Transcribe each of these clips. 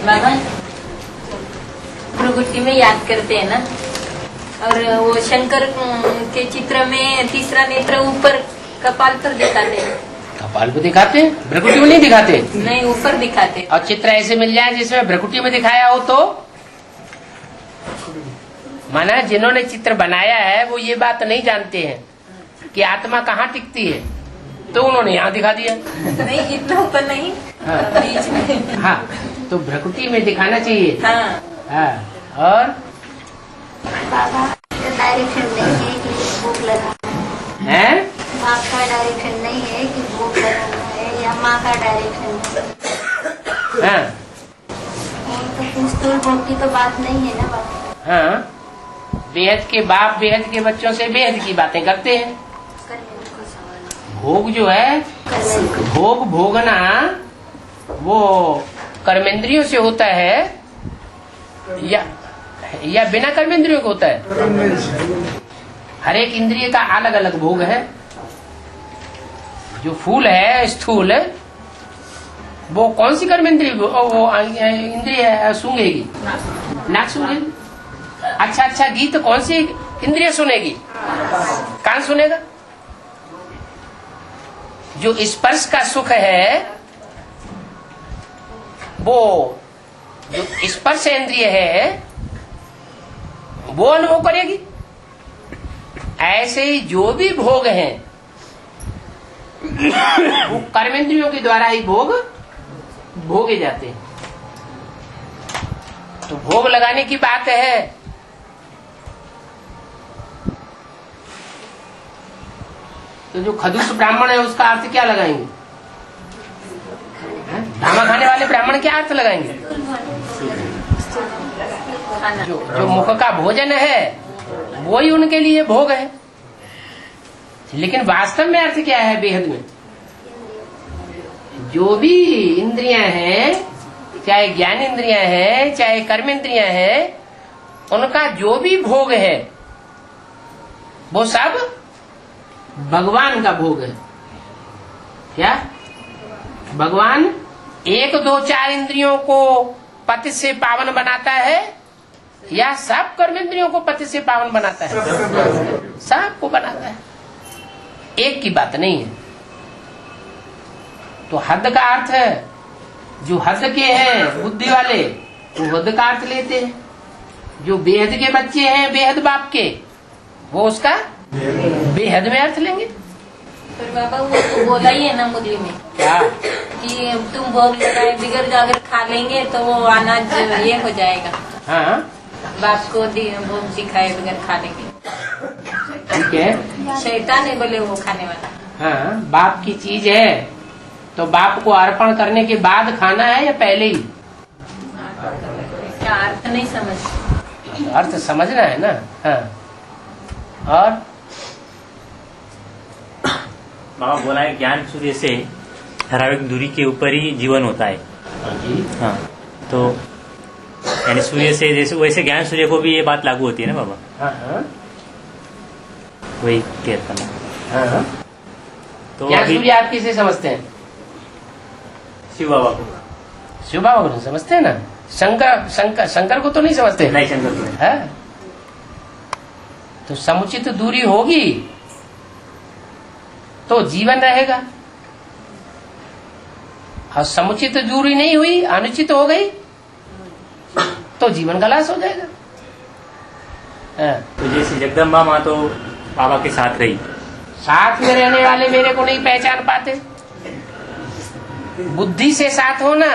बाबा भ्रुकुटी में याद करते हैं ना, और वो शंकर के चित्र में तीसरा नेत्र ऊपर कपाल पर दिखाते हैं। कपाल पे दिखाते हैं, भ्रुकुटी में नहीं दिखाते। नहीं, ऊपर दिखाते। और चित्र ऐसे मिल जाए जिसमें भ्रुकुटी में दिखाया हो तो माना जिन्होंने चित्र बनाया है वो ये बात नहीं जानते हैं कि आत्मा कहाँ टिकती है, तो उन्होंने यहाँ दिखा दिया। नहीं, इतना ऊपर नहीं। हाँ। बीच में। हाँ, तो भ्रुकुटी में दिखाना चाहिए। हाँ। हाँ। और बाबा डायरेक्शन नहीं है कि भूख लगा है, आपका डायरेक्शन नहीं है कि भूख लगाना है, या माँ का डायरेक्शन है। हाँ और तो स्थूल भोग की तो बात नहीं है ना बाबा। हाँ, बेहद के बाप बेहद के बच्चों से बेहद की बातें करते हैं। भोग जो है, भोग भोगना वो कर्मेंद्रियों से होता है या बिना कर्मेंद्रियों को होता है। हर एक इंद्रिय का अलग अलग भोग है। जो फूल है स्थूल, वो कौन सी कर्मेंद्रिय वो इंद्रिय है सूंघेगी, नाक सूंघेगी। अच्छा गीत कौन सी इंद्रिय सुनेगी, कान सुनेगा। जो स्पर्श का सुख है वो जो स्पर्श इंद्रिय है वो अनुभव करेगी। ऐसे ही जो भी भोग हैं वो कर्मेंद्रियों के द्वारा ही भोगे जाते हैं। तो भोग लगाने की बात है। तो जो खदूस ब्राह्मण है उसका अर्थ क्या लगाएंगे? धामा खाने वाले ब्राह्मण क्या अर्थ लगाएंगे? जो मुख का भोजन है वो ही उनके लिए भोग है। लेकिन वास्तव में अर्थ क्या है बेहद में? जो भी इंद्रियां हैं, चाहे ज्ञान इंद्रियां हैं चाहे कर्म इंद्रियां हैं, उनका जो भी भोग है वो सब भगवान का भोग है। क्या भगवान 1 2 4 इंद्रियों को पति से पावन बनाता है या सब कर्मेंद्रियों को पति से पावन बनाता है? सबको बनाता है, एक की बात नहीं है। तो हद का अर्थ है, जो हद के हैं बुद्धि वाले वो हद का अर्थ लेते हैं। जो बेहद के बच्चे हैं बेहद बाप के, वो उसका बेहद में अर्थ लेंगे। फिर बाबा वो तो बोला ही है ना मुरली में क्या कि तुम भोग लगाए बिगड़ अगर खा लेंगे तो वो अनाज ये हो जाएगा। हाँ बाप को भोग सिखाए बगैर खा लेंगे। ठीक है। शैतान है बोले वो खाने वाला। हाँ, बाप की चीज है तो बाप को अर्पण करने के बाद खाना है या पहले ही? क्या अर्थ नहीं समझ, अर्थ समझना है ना। हाँ। और बाबा बोला है ज्ञान सूर्य से धारावाहिक दूरी के ऊपर ही जीवन होता है। हाँ, तो यानी सूर्य से जैसे वैसे ज्ञान सूर्य को भी ये बात लागू होती है ना बाबा? हाँ, वही क्लियर करना। हाँ। तो ज्ञान अभी सूर्य आप किसे समझते हैं? शिव बाबा को। शिव बाबा को समझते हैं ना। शंकर को तो नहीं समझते। नहीं, शंकर को नहीं। है? तो समुचित दूरी होगी तो जीवन रहेगा, और समुचित दूरी नहीं हुई, अनुचित हो गई तो जीवन का नाश हो जाएगा। तो जैसे जगदम्बा माँ तो बाबा के साथ रही, साथ में रहने वाले मेरे को नहीं पहचान पाते। बुद्धि से साथ होना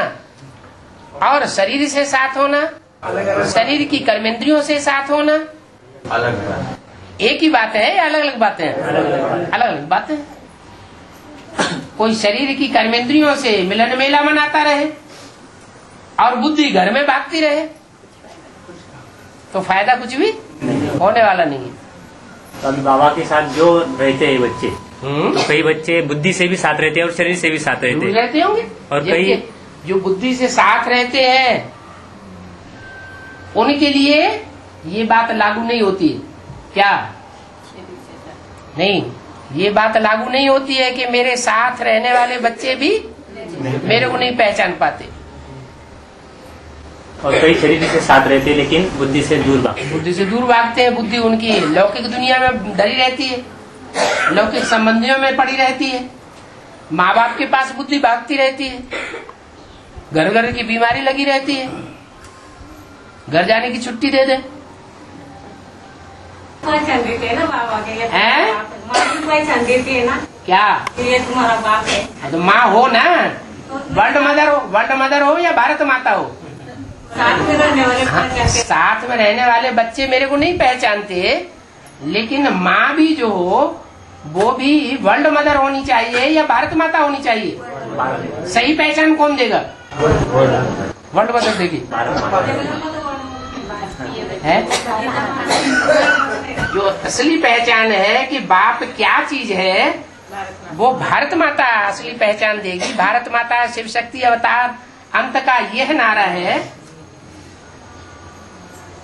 और शरीर से साथ होना, शरीर की कर्मेंद्रियों से साथ होना अलग एक ही बात है या अलग अलग बातें हैं? अलग अलग बातें। कोई शरीर की कर्मेंद्रियों से मिलन मेला मनाता रहे और बुद्धि घर में भागती रहे तो फायदा कुछ भी होने वाला नहीं है। तो अभी बाबा के साथ जो रहते हैं बच्चे, तो कई बच्चे बुद्धि से भी साथ रहते हैं और शरीर से भी साथ रहते हैं। रहते होंगे। और कई जो बुद्धि से साथ रहते हैं उनके लिए ये बात लागू नहीं होती। क्या नहीं, ये बात लागू नहीं होती है कि मेरे साथ रहने वाले बच्चे भी मेरे को नहीं पहचान पाते। और कई शरीर से साथ रहते हैं लेकिन बुद्धि से दूर भागते हैं। बुद्धि से दूर भागते हैं। बुद्धि उनकी लौकिक दुनिया में डरी रहती है, लौकिक संबंधियों में पड़ी रहती है। माँ बाप के पास बुद्धि भागती रहती है, घर घर की बीमारी लगी रहती है, घर जाने की छुट्टी दे दे। पहचान देते हैं ना बाबा के, ये हैं? माँ भी पहचान देती है ना, क्या? ये तुम्हारा बाप है। तो माँ हो ना, वर्ल्ड मदर हो या भारत माता हो, साथ में रहने वाले हाँ, पहचानते। साथ में रहने वाले बच्चे मेरे को नहीं पहचानते, लेकिन माँ भी जो हो वो भी वर्ल्ड मदर होनी चाहिए या भारत माता होनी चाहिए। सही पहचान कौन देगा? वर्ल्ड मदर देगी है। जो असली पहचान है कि बाप क्या चीज है, वो भारत माता असली पहचान देगी। भारत माता शिव शक्ति अवतार अंत का यह नारा है,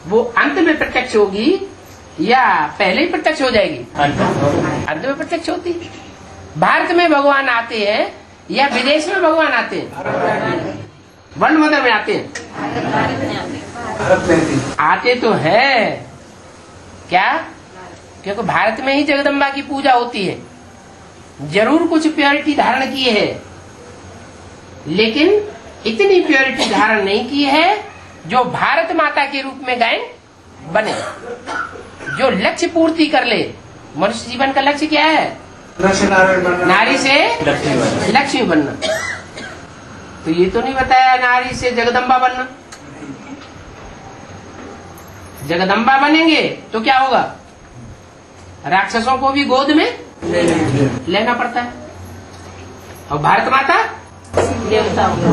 वो अंत में प्रत्यक्ष होगी या पहले ही प्रत्यक्ष हो जाएगी? अंत में प्रत्यक्ष होती। भारत में भगवान आते हैं या विदेश में भगवान आते हैं? वर्ल्ड मदर में आते हैं। आते तो है क्या? क्योंकि भारत में ही जगदम्बा की पूजा होती है। जरूर कुछ प्योरिटी धारण की है, लेकिन इतनी प्योरिटी धारण नहीं की है जो भारत माता के रूप में गायन बने, जो लक्ष्य पूर्ति कर ले। मनुष्य जीवन का लक्ष्य क्या है? नारी से लक्ष्मी बनना। तो ये तो नहीं बताया नारी से जगदम्बा बनना। जगदम्बा बनेंगे तो क्या होगा? राक्षसों को भी गोद में लेना पड़ता है। और भारत माता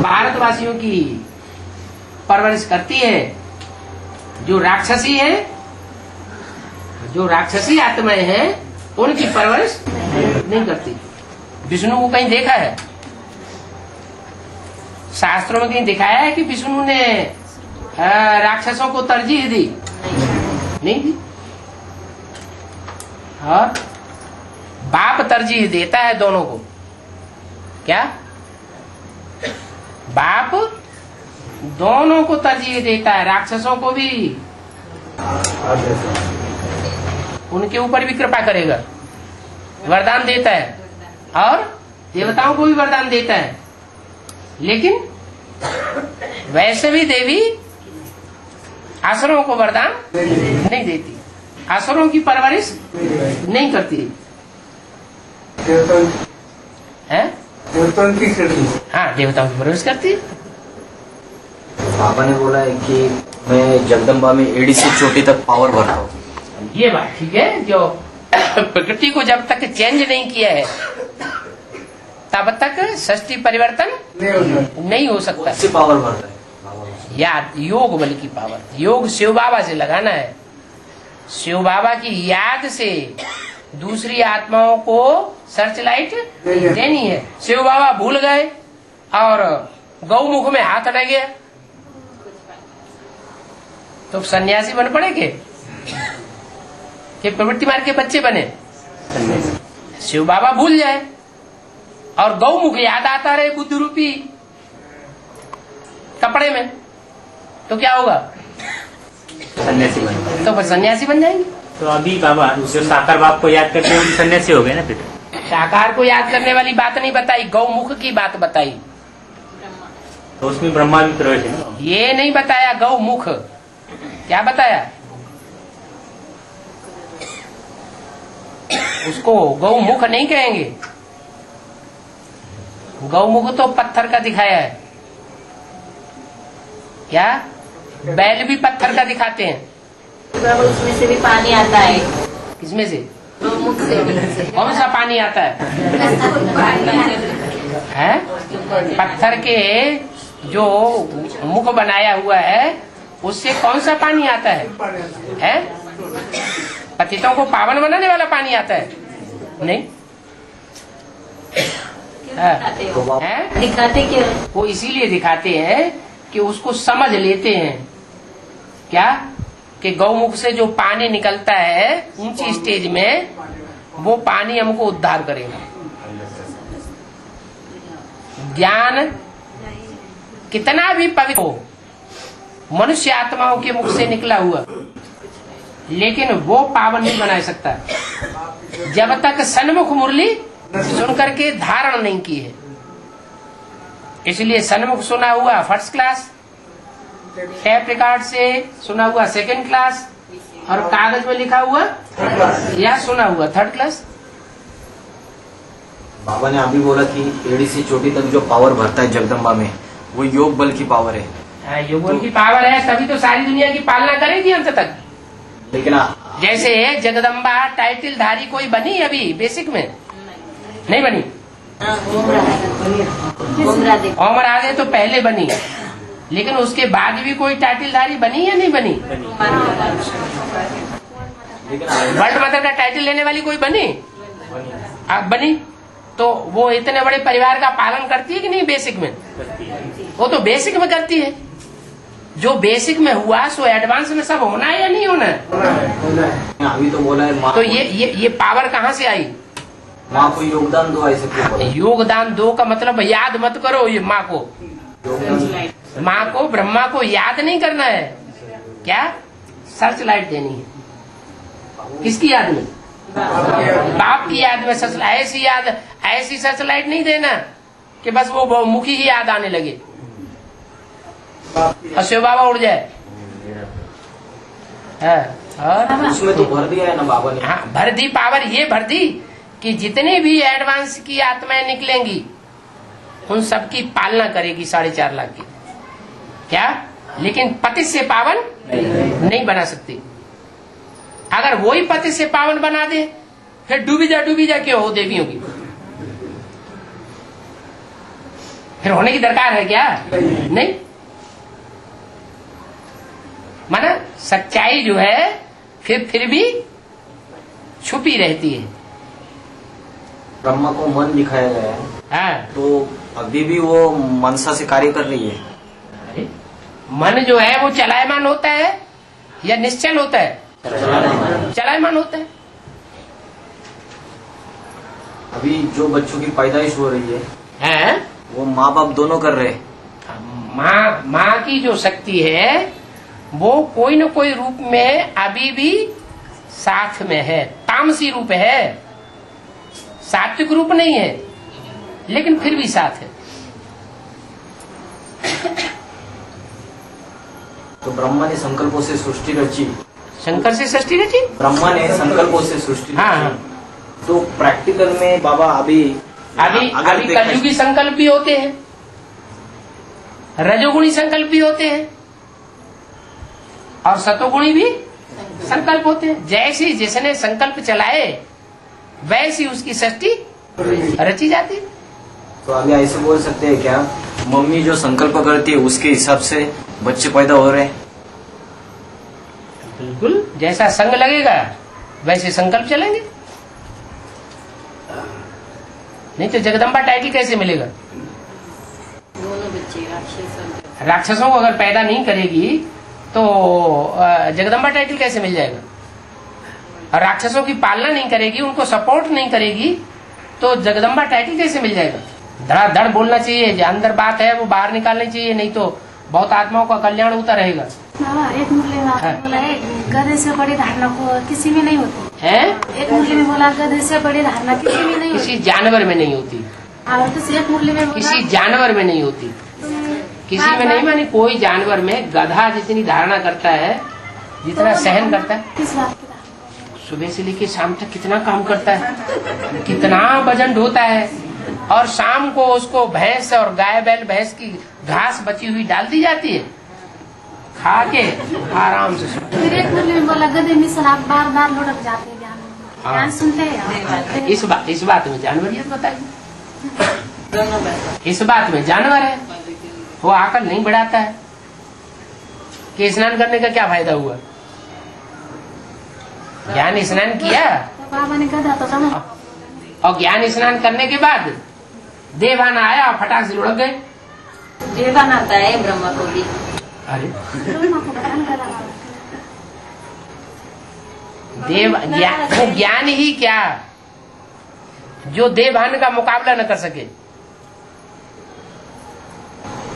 भारतवासियों की परवरिश करती है। जो राक्षसी है, जो राक्षसी आत्माएं हैं, उनकी परवरिश नहीं करती। विष्णु को कहीं देखा है? शास्त्रों में कहीं दिखाया है कि विष्णु ने राक्षसों को तरजीह दी? नहीं दी। और बाप तरजीह देता है दोनों को। क्या? बाप दोनों को तरजीह देता है, राक्षसों को भी, उनके ऊपर भी कृपा करेगा, वरदान देता है, और देवताओं को भी वरदान देता है। लेकिन वैष्णवी देवी असुरों को वरदान नहीं देती, असुरों की परवरिश नहीं करती है। हाँ, देवताओं की परवरिश करती। बाबा ने बोला है कि मैं जगदम्बा में एड़ी से चोटी तक पावर भरता हूँ। ये बात ठीक है। जो प्रकृति को जब तक चेंज नहीं किया है तब तक सृष्टि परिवर्तन नहीं हो सकता। उससे पावर भरता है या योग बल की पावर, योग शिव बाबा से लगाना है। शिव बाबा की याद से दूसरी आत्माओं को सर्च लाइट देनी है। शिव बाबा भूल गए और गौमुख में हाथ अटक गया तो सन्यासी बन पड़ेंगे कि प्रवृत्ति मार्ग के बच्चे बने? शिव बाबा भूल जाए और गौमुख याद आता रहे बुद्ध रूपी कपड़े में, तो क्या होगा? सन्यासी बन। तो फिर सन्यासी बन जाएंगे। तो अभी बाबा जो साकार बाप को याद करते हैं वो सन्यासी हो गए ना। फिर साकार को याद करने वाली बात नहीं बताई, गौमुख की बात बताई। तो उसमें ब्रह्मा भी प्रवेश है ना। ये नहीं बताया गौमुख। क्या बताया? उसको गौमुख नहीं कहेंगे। गौमुख तो पत्थर का दिखाया है। क्या? बैल भी पत्थर का दिखाते हैं। उसमें से भी पानी आता है। किसमें से? मुख से। कौन सा पानी आता है? पत्थर के जो मुख बनाया हुआ है उससे कौन सा पानी आता है? पतितों को पावन बनाने वाला पानी आता है? नहीं। है? दिखाते क्यों? वो इसीलिए दिखाते हैं कि उसको समझ लेते हैं। क्या? कि गौमुख से जो पानी निकलता है ऊंची स्टेज में, वो पानी हमको उद्धार करेगा। ज्ञान कितना भी पवित्र हो, मनुष्य आत्माओं के मुख से निकला हुआ, लेकिन वो पावन नहीं बना सकता जब तक सन्मुख मुरली सुन करके धारण नहीं की है। इसलिए सन्मुख सुना हुआ फर्स्ट क्लास, टेप रिकॉर्ड से सुना हुआ सेकंड क्लास, और कागज में लिखा हुआ या सुना हुआ थर्ड क्लास। बाबा ने अभी बोला कि एड़ी से चोटी तक जो पावर भरता है जगदम्बा में, वो योग बल की पावर है। योग बल की पावर है, तभी तो सारी दुनिया की पालना करेगी अंत तक। लेकिन जैसे जगदम्बा टाइटल धारी कोई बनी अभी बेसिक में नहीं बनी। ओम राधे तो पहले बनी, लेकिन उसके बाद भी कोई टाइटल धारी बनी या नहीं बनी? वर्ल्ड मदर का टाइटल लेने वाली कोई बनी? अब बनी तो वो इतने बड़े परिवार का पालन करती है कि नहीं? बेसिक में वो तो बेसिक में करती है। जो बेसिक में हुआ सो एडवांस में सब होना है या नहीं होना है? अभी तो बोला है तो ये पावर कहाँ से आई? माँ को योगदान दो, ऐसे क्यों बोला? योगदान दो का मतलब याद मत करो ये माँ को। माँ को ब्रह्मा को याद नहीं करना है। क्या सर्च लाइट देनी है? किसकी याद में? बाप की याद में सर्च। ऐसी सर्च लाइट नहीं देना कि बस वो मुखी ही याद आने लगे और शिव बाबा उड़ जाए। और उसमें तो भर दिया है ना बाबा ने। हाँ, भर दी पावर, ये भर दी कि जितने भी एडवांस की आत्माएं निकलेंगी उन सबकी पालना करेगी 4.5 लाख की। क्या? लेकिन पति से पावन नहीं बना सकती। अगर वही पति से पावन बना दे फिर डूबी जा क्यों हो देवियों की? फिर होने की दरकार है क्या? नहीं। माना सच्चाई जो है फिर भी छुपी रहती है। ब्रह्मा को मन दिखाया गया है, हाँ, तो अभी भी वो मनसा से कार्य कर रही है। अरे, मन जो है वो चलायमान होता है या निश्चल होता है? चलायमान होता है। अभी जो बच्चों की पैदाइश हो रही है वो माँ बाप दोनों कर रहे हैं। माँ की जो शक्ति है वो कोई न कोई रूप में अभी भी साथ में है। तामसी रूप है, सात्विक रूप नहीं है, लेकिन फिर भी साथ है। तो ब्रह्मा ने संकल्पों से सृष्टि रची। शंकर से सृष्टि रची? ब्रह्मा ने संकल्पों से सृष्टि हाँ। रची। तो प्रैक्टिकल में बाबा अभी कलयुगी संकल्प भी होते हैं, रजोगुणी संकल्प भी होते हैं और सतोगुणी भी संकल्प होते हैं। जैसे जिसने संकल्प चलाए वैसी उसकी सृष्टि रची जाती। तो अभी ऐसे बोल सकते हैं क्या, मम्मी जो संकल्प करती है उसके हिसाब से बच्चे पैदा हो रहे हैं? बिल्कुल, जैसा संग लगेगा वैसे संकल्प चलेंगे। नहीं तो जगदम्बा टाइटल कैसे मिलेगा? दोनों बच्चे राक्षसों को अगर पैदा नहीं करेगी तो जगदम्बा टाइटल कैसे मिल जाएगा? और राक्षसों की पालना नहीं करेगी, उनको सपोर्ट नहीं करेगी, तो जगदम्बा टाइटल कैसे मिल जाएगा? धड़ाधड़ बोलना चाहिए, जो अंदर बात है वो बाहर निकालनी चाहिए, नहीं तो बहुत आत्माओं का कल्याण होता रहेगा। एक मुरली में आपने बोला है गधे से बड़ी धारणा को किसी में नहीं होती है? एक मुरली में बोला गधे से बड़ी धारणा किसी में नहीं होती। किसी जानवर में नहीं होती। और तो एक मुरली में बोला किसी जानवर में नहीं होती। किसी में नहीं मानी, कोई जानवर में गधा जितनी धारणा करता है, जितना सहन करता है। किस बात की धारणा? सुबह से लेकर शाम तक कितना काम करता है, कितना वजन ढोता है, और शाम को उसको भैंस और गाय बैल भैंस की घास बची हुई डाल दी जाती है, खा के आराम से सोता है। फिर एक मुरली में बोला गधे मिसल आप बार बार लुढ़क जाते हैं ज्ञान सुनते हैं। इस बात में जानवरियत बताइए। इस बात में जानवर है, वो आकर नहीं बढ़ाता है कि स्नान करने का क्या फायदा हुआ? ज्ञान स्नान किया तो बाबा ने गधा तो जमा और ज्ञान स्नान करने के बाद देवाना आया और फटाक से लुढ़क गए। देवान आता है ब्रह्मा को भी। अरे ब्रह्मा को पता नहीं गधा वाला। वो ज्ञान ही क्या जो देवान का मुकाबला न कर सके।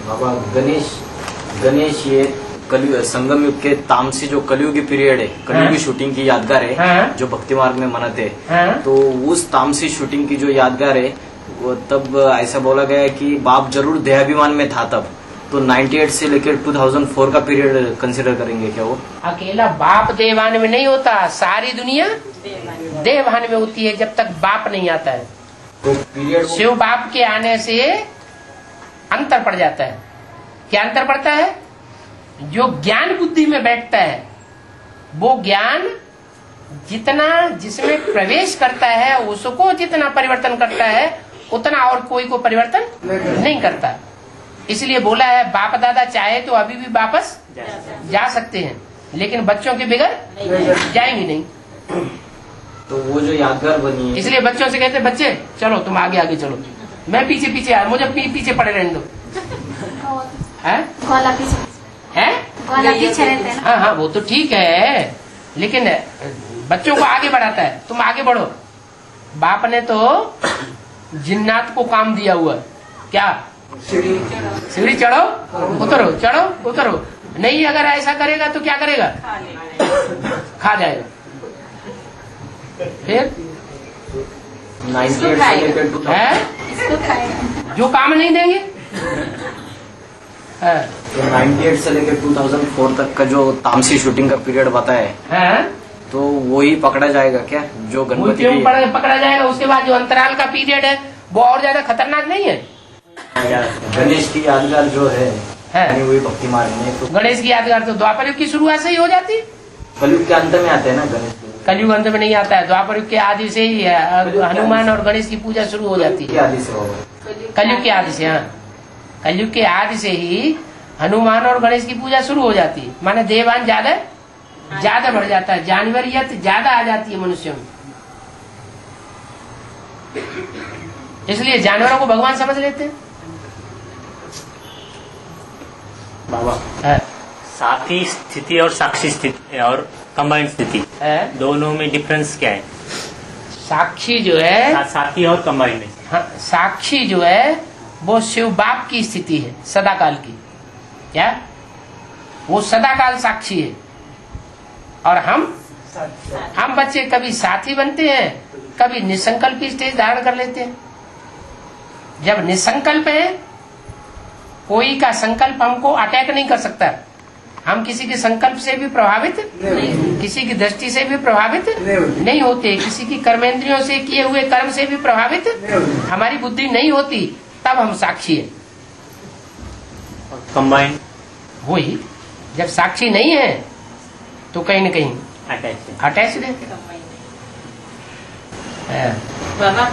बाबा गणेश ये कलयुग संगम युग के तामसी जो कलयुगी पीरियड है, कलयुगी हाँ। शूटिंग की यादगार है, हाँ। जो भक्ति मार्ग में मनाते हैं, हाँ। तो उस तामसी शूटिंग की जो यादगार है, वो तब ऐसा बोला गया है कि बाप जरूर देहाभिमान में था तब। तो 98 से लेकर 2004 का पीरियड कंसिडर करेंगे क्या वो? अकेला बाप देवान में नहीं होता, सारी दुनिया देवान में होती है जब तक बाप नहीं आता है। तो पीरियड शिव बाप के आने से अंतर पड़ जाता है। क्या अंतर पड़ता है? जो ज्ञान बुद्धि में बैठता है वो ज्ञान जितना जिसमें प्रवेश करता है उसको जितना परिवर्तन करता है उतना और कोई को परिवर्तन नहीं करता। इसलिए बोला है बाप दादा चाहे तो अभी भी वापस जा सकते हैं, लेकिन बच्चों के बगैर जाएंगे नहीं। तो वो जो यादगार बनी है, इसलिए बच्चों से कहते बच्चे चलो तुम आगे आगे चलो, मैं पीछे पीछे आ, मुझे पीछे पड़े रहने दो। हैं? गोला पीछे हैं? गोला पीछे रहते हैं ना। हाँ हाँ वो तो ठीक है, लेकिन बच्चों को आगे बढ़ाता है, तुम आगे बढ़ो। बाप ने तो जिन्नात को काम दिया हुआ है, क्या सीढ़ी चढ़ो उतरो, चढ़ो उतरो। नहीं अगर ऐसा करेगा तो क्या करेगा? खा जाएगा। फिर 98 से लेकर 2000 है इसको खाएगा। जो काम नहीं देंगे। है? तो 98 से लेकर 2004 तक का जो तामसी शूटिंग का पीरियड बताया है, है? तो वो ही पकड़ा जाएगा क्या? जो वो गणपति क्यों की पकड़ा जाएगा? उसके बाद जो अंतराल का पीरियड है वो और ज्यादा खतरनाक नहीं है? गणेश की यादगार जो है बनी हुई भक्ति मार्ग में, तो गणेश की यादगार तो द्वापर युग की शुरुआत से ही हो जाती। कलयुग के अंत में आते हैं ना गणेश। कलयुग अंत में नहीं आता है, द्वापर युग के आदि से ही हनुमान और गणेश की पूजा शुरू हो जाती है। आदि से होगा। कलयुग के आदि से, हाँ कलयुग के आदि से ही हनुमान और गणेश की पूजा शुरू हो जाती है। माने देवान ज्यादा बढ़ जाता है, जानवरियत ज्यादा आ जाती है मनुष्यों में। इसलिए जानवरों को भगवान समझ लेते हैं। बाबा है? साथी स्थिति और साक्षी स्थिति और कंबाइंड स्थिति, है? दोनों में डिफरेंस क्या है? साक्षी जो है, साथी और कंबाइंड में हाँ, साक्षी जो है वो शिव बाप की स्थिति है, सदाकाल की। क्या? वो सदाकाल साक्षी है। और हम बच्चे कभी साथी बनते हैं, कभी निसंकल्प की स्टेज धारण कर लेते हैं। जब निसंकल्प है, कोई का संकल्प हमको अटैक नहीं कर सकता। हम किसी के संकल्प से भी प्रभावित किसी की दृष्टि से भी प्रभावित नहीं होते, किसी की कर्मेंद्रियों से किए हुए कर्म से भी प्रभावित हमारी बुद्धि नहीं होती, तब हम साक्षी है। कंबाइंड वही जब साक्षी नहीं है तो कहीं न कहीं अटैच है। बाबा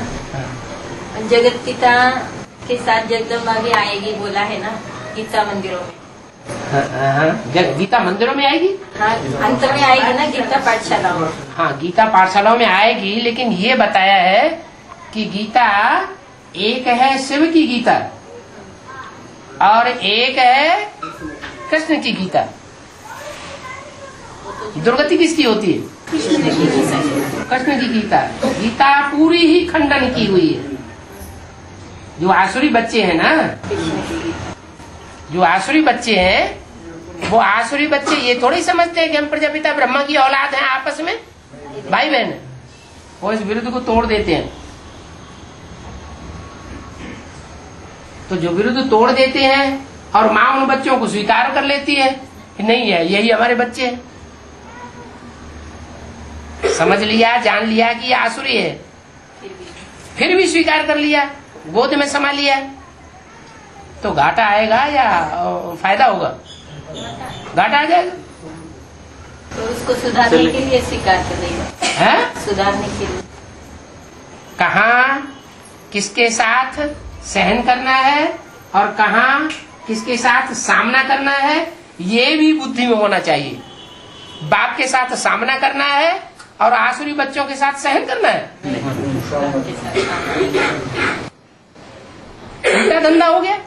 जगत पिता के साथ जगदम्बा भी आएगी बोला है ना गीता मंदिरों में। गीता मंदिरों में आएगी, हाँ अंत में आएगी ना गीता पाठशाला में। हाँ गीता पाठशालाओं में आएगी, लेकिन ये बताया है कि गीता एक है शिव की गीता और एक है कृष्ण की गीता। दुर्गति किसकी होती है? कृष्ण की गीता। गीता पूरी ही खंडन की हुई है। जो आसुरी बच्चे हैं ना, जो आसुरी बच्चे हैं, वो आसुरी बच्चे ये थोड़ी समझते हैं कि हम प्रजापिता ब्रह्मा की औलाद हैं, आपस में भाई बहन। वो इस विरुद्ध को तोड़ देते हैं। तो जो विरुद्ध तोड़ देते हैं और माँ उन बच्चों को स्वीकार कर लेती है कि नहीं है यही हमारे बच्चे हैं। समझ लिया, जान लिया कि ये आसुरी है, फिर भी स्वीकार कर लिया, गोद में समा लिया, तो घाटा आएगा या फायदा होगा? घाटा आ जाएगा। तो उसको सुधारने के लिए स्वीकार करेगा है? सुधारने के लिए कहाँ किसके साथ सहन करना है और कहाँ किसके साथ सामना करना है, ये भी बुद्धि में होना चाहिए। बाप के साथ सामना करना है और आसुरी बच्चों के साथ सहन करना है, उल्टा धंधा हो गया।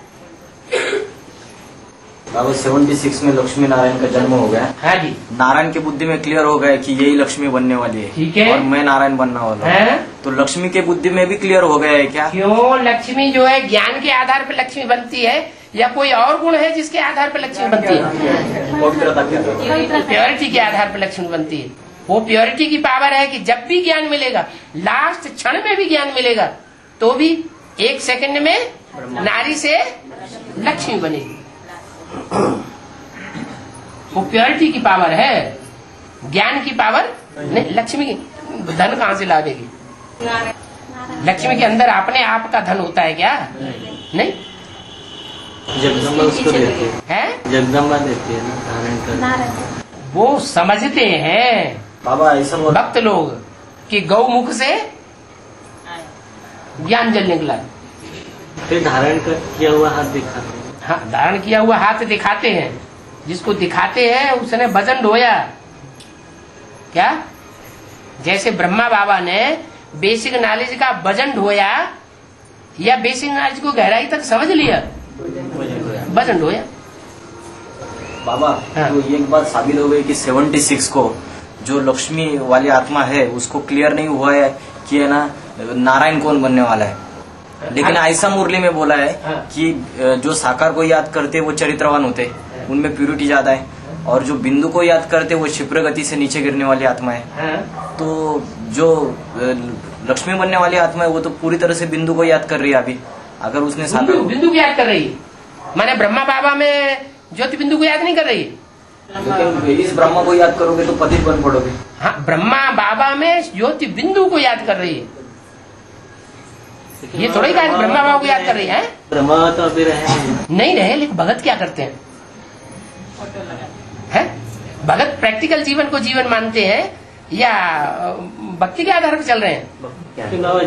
बाबा 76 में लक्ष्मी नारायण का जन्म हो गया। हाँ जी, नारायण की बुद्धि में क्लियर हो गया कि यही लक्ष्मी बनने वाली है। ठीक है। और मैं नारायण बनने वाला हूँ। है? तो लक्ष्मी के बुद्धि में भी क्लियर हो गया है क्या? क्यों? लक्ष्मी जो है ज्ञान के आधार पर लक्ष्मी बनती है या कोई और गुण है जिसके आधार पर लक्ष्मी बनती है? पवित्रता के आधार। प्योरिटी के आधार पर लक्ष्मी बनती है। वो प्योरिटी की पावर है कि जब भी ज्ञान मिलेगा, लास्ट क्षण में भी ज्ञान मिलेगा, तो भी 1 सेकंड में नारी से लक्ष्मी बनेगी। वो प्योरिटी की पावर है, ज्ञान की पावर नहीं। लक्ष्मी धन कहाँ से ला देगी? लक्ष्मी के अंदर अपने आप का धन होता है क्या? नहीं। जगदम्बा उसको देती है, जगदम्बा देती है नारायण का। नारायण वो समझते हैं बाबा ऐसा बोला भक्त लोग कि गौमुख से ज्ञान जल निकला। फिर धारण किया हुआ हाथ दिखाते हैं। हाँ, धारण किया हुआ हाथ दिखाते हैं। जिसको दिखाते हैं उसने वजन ढोया क्या? जैसे ब्रह्मा बाबा ने बेसिक नॉलेज का वजन ढोया या बेसिक नॉलेज को गहराई तक समझ लिया, वजन ढोया। बाबा हाँ। तो एक बात साबित हो गई कि 76 को जो लक्ष्मी वाली आत्मा है उसको क्लियर नहीं हुआ है कि है ना नारायण कौन बनने वाला है। लेकिन ऐसा मुरली में बोला है हाँ। कि जो साकार को याद करते वो चरित्रवान होते, उनमें प्यूरिटी ज्यादा है, और जो बिंदु को याद करते वो क्षिप्र गति से नीचे गिरने वाली आत्मा है। हाँ। तो जो लक्ष्मी बनने वाली आत्मा है वो तो पूरी तरह से बिंदु को याद कर रही है अभी। अगर उसने साकार बिंदु बिंदु को याद कर रही है, माने ब्रह्मा बाबा में ज्योति बिंदु को याद नहीं कर रही है। लेकिन इस ब्रह्मा को याद करोगे तो पतित बन पड़ोगे। हाँ, ब्रह्मा बाबा में ज्योति बिंदु को याद कर रही है। ये थोड़ा ही कहा ब्रह्मा बाबा को याद कर रही है। ब्रह्मा तो अभी रहे नहीं रहे, लेकिन भगत क्या करते हैं? भगत प्रैक्टिकल जीवन को जीवन मानते हैं या भक्ति के आधार पर चल रहे हैं?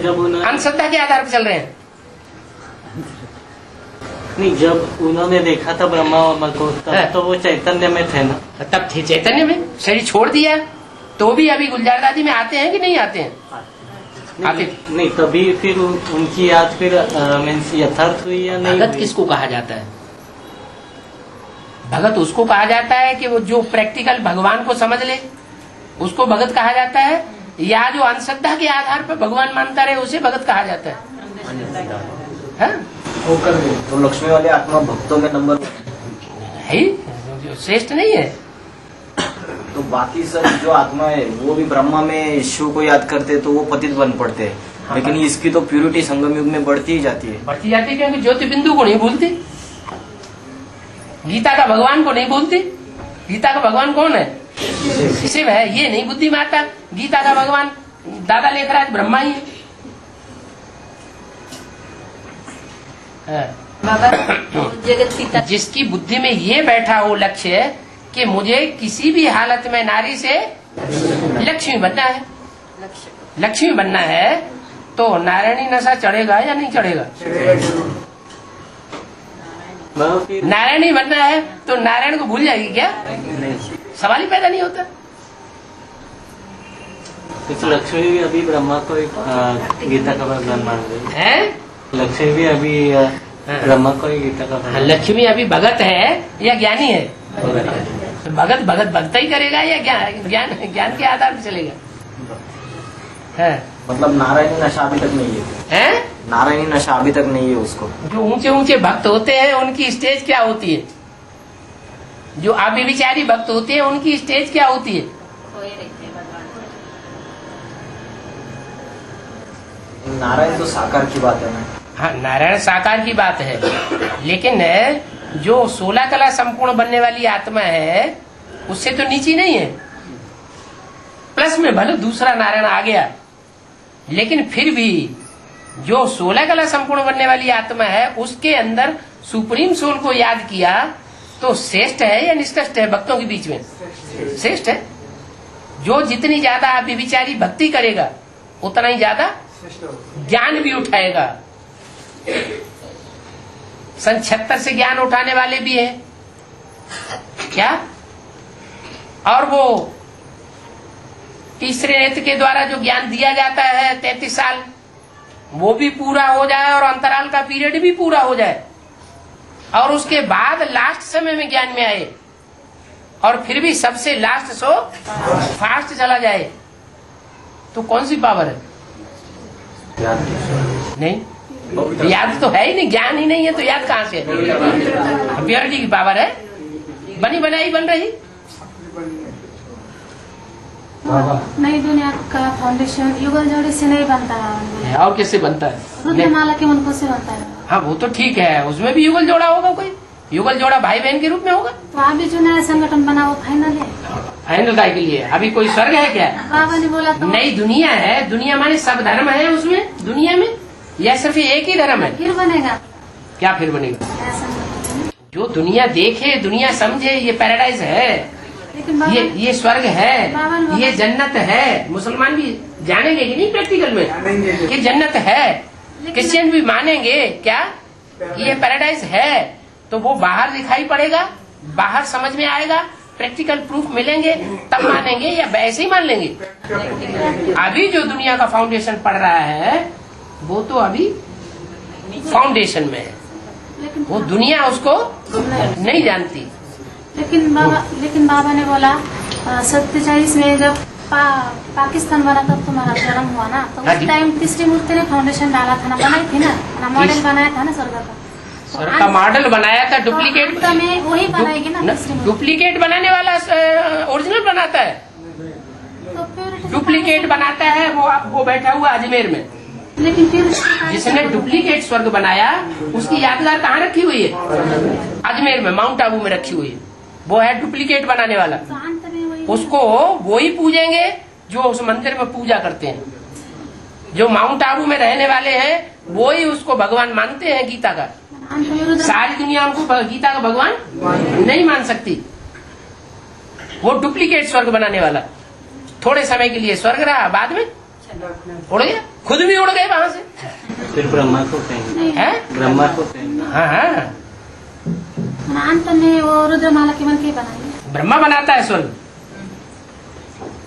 जब उन्होंने अंधश्रद्धा के आधार पर चल रहे हैं? नहीं, जब उन्होंने देखा था ब्रह्मा और को तब तो वो चैतन्य में थे ना। तब थे चैतन्य में, शरीर छोड़ दिया तो भी अभी गुलजार दादी में आते हैं कि नहीं आते हैं? आते। नहीं, तभी फिर उनकी याद फिर मीन्स यथार्थ हुई या नहीं भगत हुई? किसको कहा जाता है? भगत उसको कहा जाता है कि वो जो प्रैक्टिकल भगवान को समझ ले, उसको भगत कहा जाता है, या जो अंधश्रद्धा के आधार पर भगवान मानता रहे उसे भगत कहा जाता है? तो लक्ष्मी वाली आत्मा भक्तों में नंबर है, जो श्रेष्ठ नहीं है। तो बाकी सब जो आत्मा है वो भी ब्रह्मा में शिव को याद करते तो वो पतित बन पड़ते हैं। हाँ। लेकिन इसकी तो प्यूरिटी संगम युग में बढ़ती ही जाती है। बढ़ती जाती है क्योंकि ज्योति बिंदु को नहीं भूलती, गीता का भगवान को नहीं भूलती। गीता का भगवान कौन है? शिव है। ये नहीं बुद्धि माता, गीता का भगवान दादा लेखराज ब्रह्मा ही है। बाबा जगत पिता जिसकी बुद्धि में ये बैठा हो लक्ष्य कि मुझे किसी भी हालत में नारी से लक्ष्मी बनना है, लक्ष्मी बनना है, तो नारायणी नशा चढ़ेगा या नहीं चढ़ेगा? फिर नारायणी बनना है तो नारायण को भूल जाएगी क्या? सवाल ही पैदा नहीं होता। कुछ लक्ष्मी भी अभी ब्रह्मा को गीता का भगवान मान रही है। है? लक्ष्मी भी अभी ब्रह्मा को ही गीता का भगवान। लक्ष्मी अभी भगत है या ज्ञानी है? तो भगत भगत भक्त ही करेगा या ज्ञान ज्ञान के आधार पर चलेगा? है? मतलब नारायणी नशा अभी तक नहीं है। नारायणी नशा अभी तक नहीं है उसको। जो ऊंचे ऊंचे भक्त होते हैं उनकी स्टेज क्या होती है? जो अभिविचारी भक्त होते हैं उनकी स्टेज क्या होती है? नारायण तो साकार की बात है ना। हाँ, नारायण साकार की बात है, लेकिन जो 16 कला संपूर्ण बनने वाली आत्मा है उससे तो नीची नहीं है। प्लस में भले दूसरा नारायण आ गया, लेकिन फिर भी जो 16 कला संपूर्ण बनने वाली आत्मा है उसके अंदर सुप्रीम सोल को याद किया तो श्रेष्ठ है या निष्कृष्ट है? भक्तों के बीच में श्रेष्ठ है। जो जितनी ज्यादा अभिविचारी भक्ति करेगा उतना ही ज्यादा ज्ञान भी उठाएगा। सन 76 से ज्ञान उठाने वाले भी हैं क्या? और वो तीसरे नेत्र के द्वारा जो ज्ञान दिया जाता है 33 साल, वो भी पूरा हो जाए और अंतराल का पीरियड भी पूरा हो जाए और उसके बाद लास्ट समय में ज्ञान में आए और फिर भी सबसे लास्ट सो फास्ट चला जाए, तो कौन सी पावर है? नहीं, याद तो है ही नहीं, ज्ञान ही नहीं है तो याद कहाँ से? प्योरिटी की पावर है, बनी बनाई बन रही। नई दुनिया का फाउंडेशन युगल जोड़ी से नहीं बनता है, और किससे बनता है? रुद्रमाला के मंत्र से बनता है। हाँ वो तो ठीक है, उसमें भी युगल जोड़ा होगा, कोई युगल जोड़ा भाई बहन के रूप में होगा। वहाँ भी जो नया संगठन बना वो फाइनल है। फाइनल काय के लिए अभी कोई स्वर्ग है क्या? बाबा ने बोला तो नई दुनिया है, दुनिया माने सब धर्म है उसमें दुनिया में, या सिर्फ एक ही धर्म है? फिर बनेगा। क्या फिर बनेगा? नया संगठन। जो दुनिया देखे, दुनिया समझे, ये पैराडाइज है, लेकिन बाबा ये स्वर्ग है, ये जन्नत है। मुसलमान भी जानेंगे कि नहीं प्रैक्टिकल में कि जन्नत है, क्रिश्चियन भी मानेंगे क्या कि ये पैराडाइज है, तो वो बाहर दिखाई पड़ेगा, बाहर समझ में आएगा, प्रैक्टिकल प्रूफ मिलेंगे तब मानेंगे, या वैसे ही मान लेंगे? अभी जो दुनिया का फाउंडेशन पड़ रहा है वो तो अभी फाउंडेशन में है, लेकिन वो दुनिया उसको नहीं जानती। लेकिन बाबा ने बोला 47 में जब पाकिस्तान बना तब तुम्हारा जन्म हुआ ना, तो हाँ उस जी। टाइम तीसरी मूर्ति ने फाउंडेशन डाला था ना, बनाई थी ना, मॉडल बनाया था ना स्वर्ग का। स्वर्ग का मॉडल बनाया था, डुप्लीकेट तो में वही बनाएगी ना तीसरी मूर्ति। डुप्लीकेट बनाने वाला ओरिजिनल बनाता है, तो फिर डुप्लीकेट बनाता है वो बैठा हुआ अजमेर में। लेकिन फिर जिसने डुप्लीकेट स्वर्ग बनाया उसकी यादगार कहाँ रखी हुई है? अजमेर में, माउंट आबू में रखी हुई है। वो है डुप्लीकेट बनाने वाला, तो अंत में वही उसको वो ही पूजेंगे जो उस मंदिर में पूजा करते हैं। जो माउंट आबू में रहने वाले हैं वो ही उसको भगवान मानते हैं गीता का। अंत में रुद्र सारी दुनिया उनको गीता का भगवान नहीं मान सकती। वो डुप्लीकेट स्वर्ग बनाने वाला थोड़े समय के लिए स्वर्ग रहा, बाद में उड़ गया, खुद भी उड़ गए वहां से। फिर ब्रह्मा को कहेंगे, है? ब्रह्मा को कहेंगे। हाँ हाँ, अंत में वो रुद्रमाला के मन के बनाएंगे। ब्रह्मा बनाता है स्वर्ग,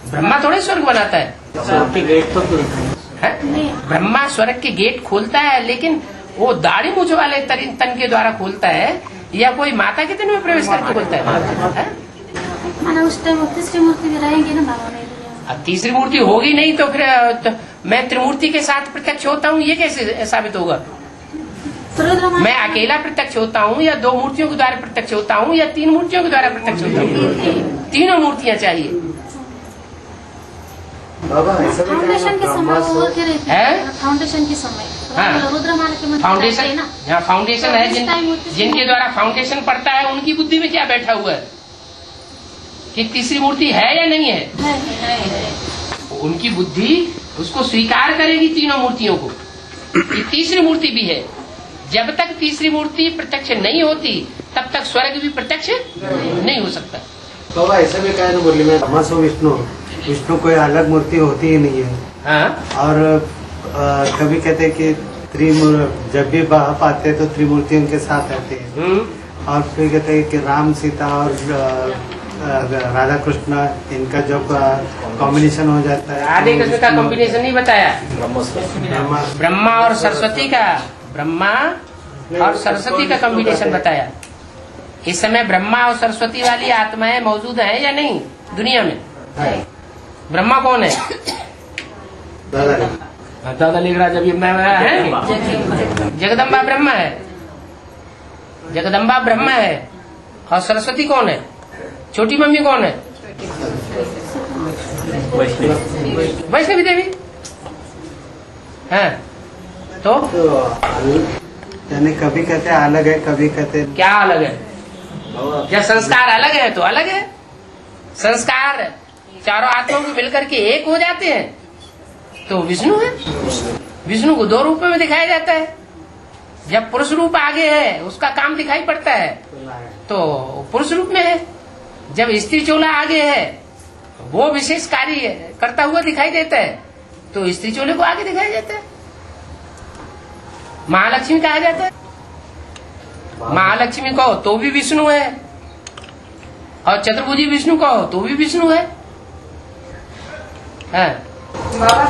ब्रह्मा थोड़े स्वर्ग बनाता है। स्वर्ग के गेट तो खुलते हैं। है? नहीं, ब्रह्मा स्वर्ग के गेट खोलता है, लेकिन वो दाढ़ी मूछ वाले तन के द्वारा खोलता है, या कोई माता के तन में प्रवेश करके खोलता है? माना उस टाइम तीसरी मूर्ति भी रहेंगी ना बाबा ने। अब तीसरी मूर्ति होगी नहीं तो फिर मैं त्रिमूर्ति के साथ प्रत्यक्ष होता हूँ, ये कैसे साबित होगा? तो रुद्रमाला मैं अकेला प्रत्यक्ष होता हूँ, या दो मूर्तियों के द्वारा प्रत्यक्ष होता हूँ, या तीन मूर्तियों के द्वारा प्रत्यक्ष होता हूँ? तीनों मूर्तियाँ चाहिए। फाउंडेशन के समय वो बोलते रहते है? हैं, फाउंडेशन के समय हाँ। रुद्रमाला के मंत्र फाउंडेशन, है ना। यहाँ फाउंडेशन है, इस टाइम मूर्ति- जिनके द्वारा फाउंडेशन पड़ता है उनकी बुद्धि में क्या बैठा हुआ है कि तीसरी मूर्ति है या नहीं है? है। उनकी बुद्धि उसको स्वीकार करेगी तीनों मूर्तियों को कि तीसरी मूर्ति भी है। जब तक तीसरी मूर्ति प्रत्यक्ष नहीं होती तब तक स्वर्ग भी प्रत्यक्ष नहीं हो सकता। बाबा ऐसा भी कहा तो बोली में ब्रह्मा सो विष्णु कोई अलग मूर्ति होती ही नहीं है। हाँ, और कभी कहते हैं कि जब भी बाप आते हैं तो त्रिमूर्ति उनके साथ रहते हैं। और फिर कहते हैं कि राम सीता और राधा कृष्ण इनका जब कॉम्बिनेशन हो जाता है, राधे कृष्ण का कॉम्बिनेशन नहीं बताया, ब्रह्मा ब्रह्मा और सरस्वती का, ब्रह्मा और सरस्वती का कॉम्बिनेशन बताया। इस समय ब्रह्मा और सरस्वती वाली आत्माएं मौजूद हैं या नहीं दुनिया में? ब्रह्मा कौन है? दादा लिखरा जब ये मैं है, जगदम्बा ब्रह्मा है, जगदम्बा ब्रह्मा है। और सरस्वती कौन है? छोटी मम्मी कौन है? वैष्णवी देवी है। तो यानी कभी कहते हैं अलग है, कभी कहते हैं क्या अलग है? जब संस्कार अलग है तो अलग है। संस्कार चारों आत्माओं को मिलकर के एक हो जाते हैं तो विष्णु है। विष्णु को दो रूप में दिखाया जाता है। जब पुरुष रूप आगे है उसका काम दिखाई पड़ता है तो पुरुष रूप में है। जब स्त्री चोला आगे है वो विशेष कार्य करता हुआ दिखाई देता है तो स्त्री चोले को आगे दिखाया जाता है। महालक्ष्मी कहा जाता है। महालक्ष्मी कहो तो भी विष्णु है, और चतुर्भुजी विष्णु कहो तो भी विष्णु है। हाँ। बाबा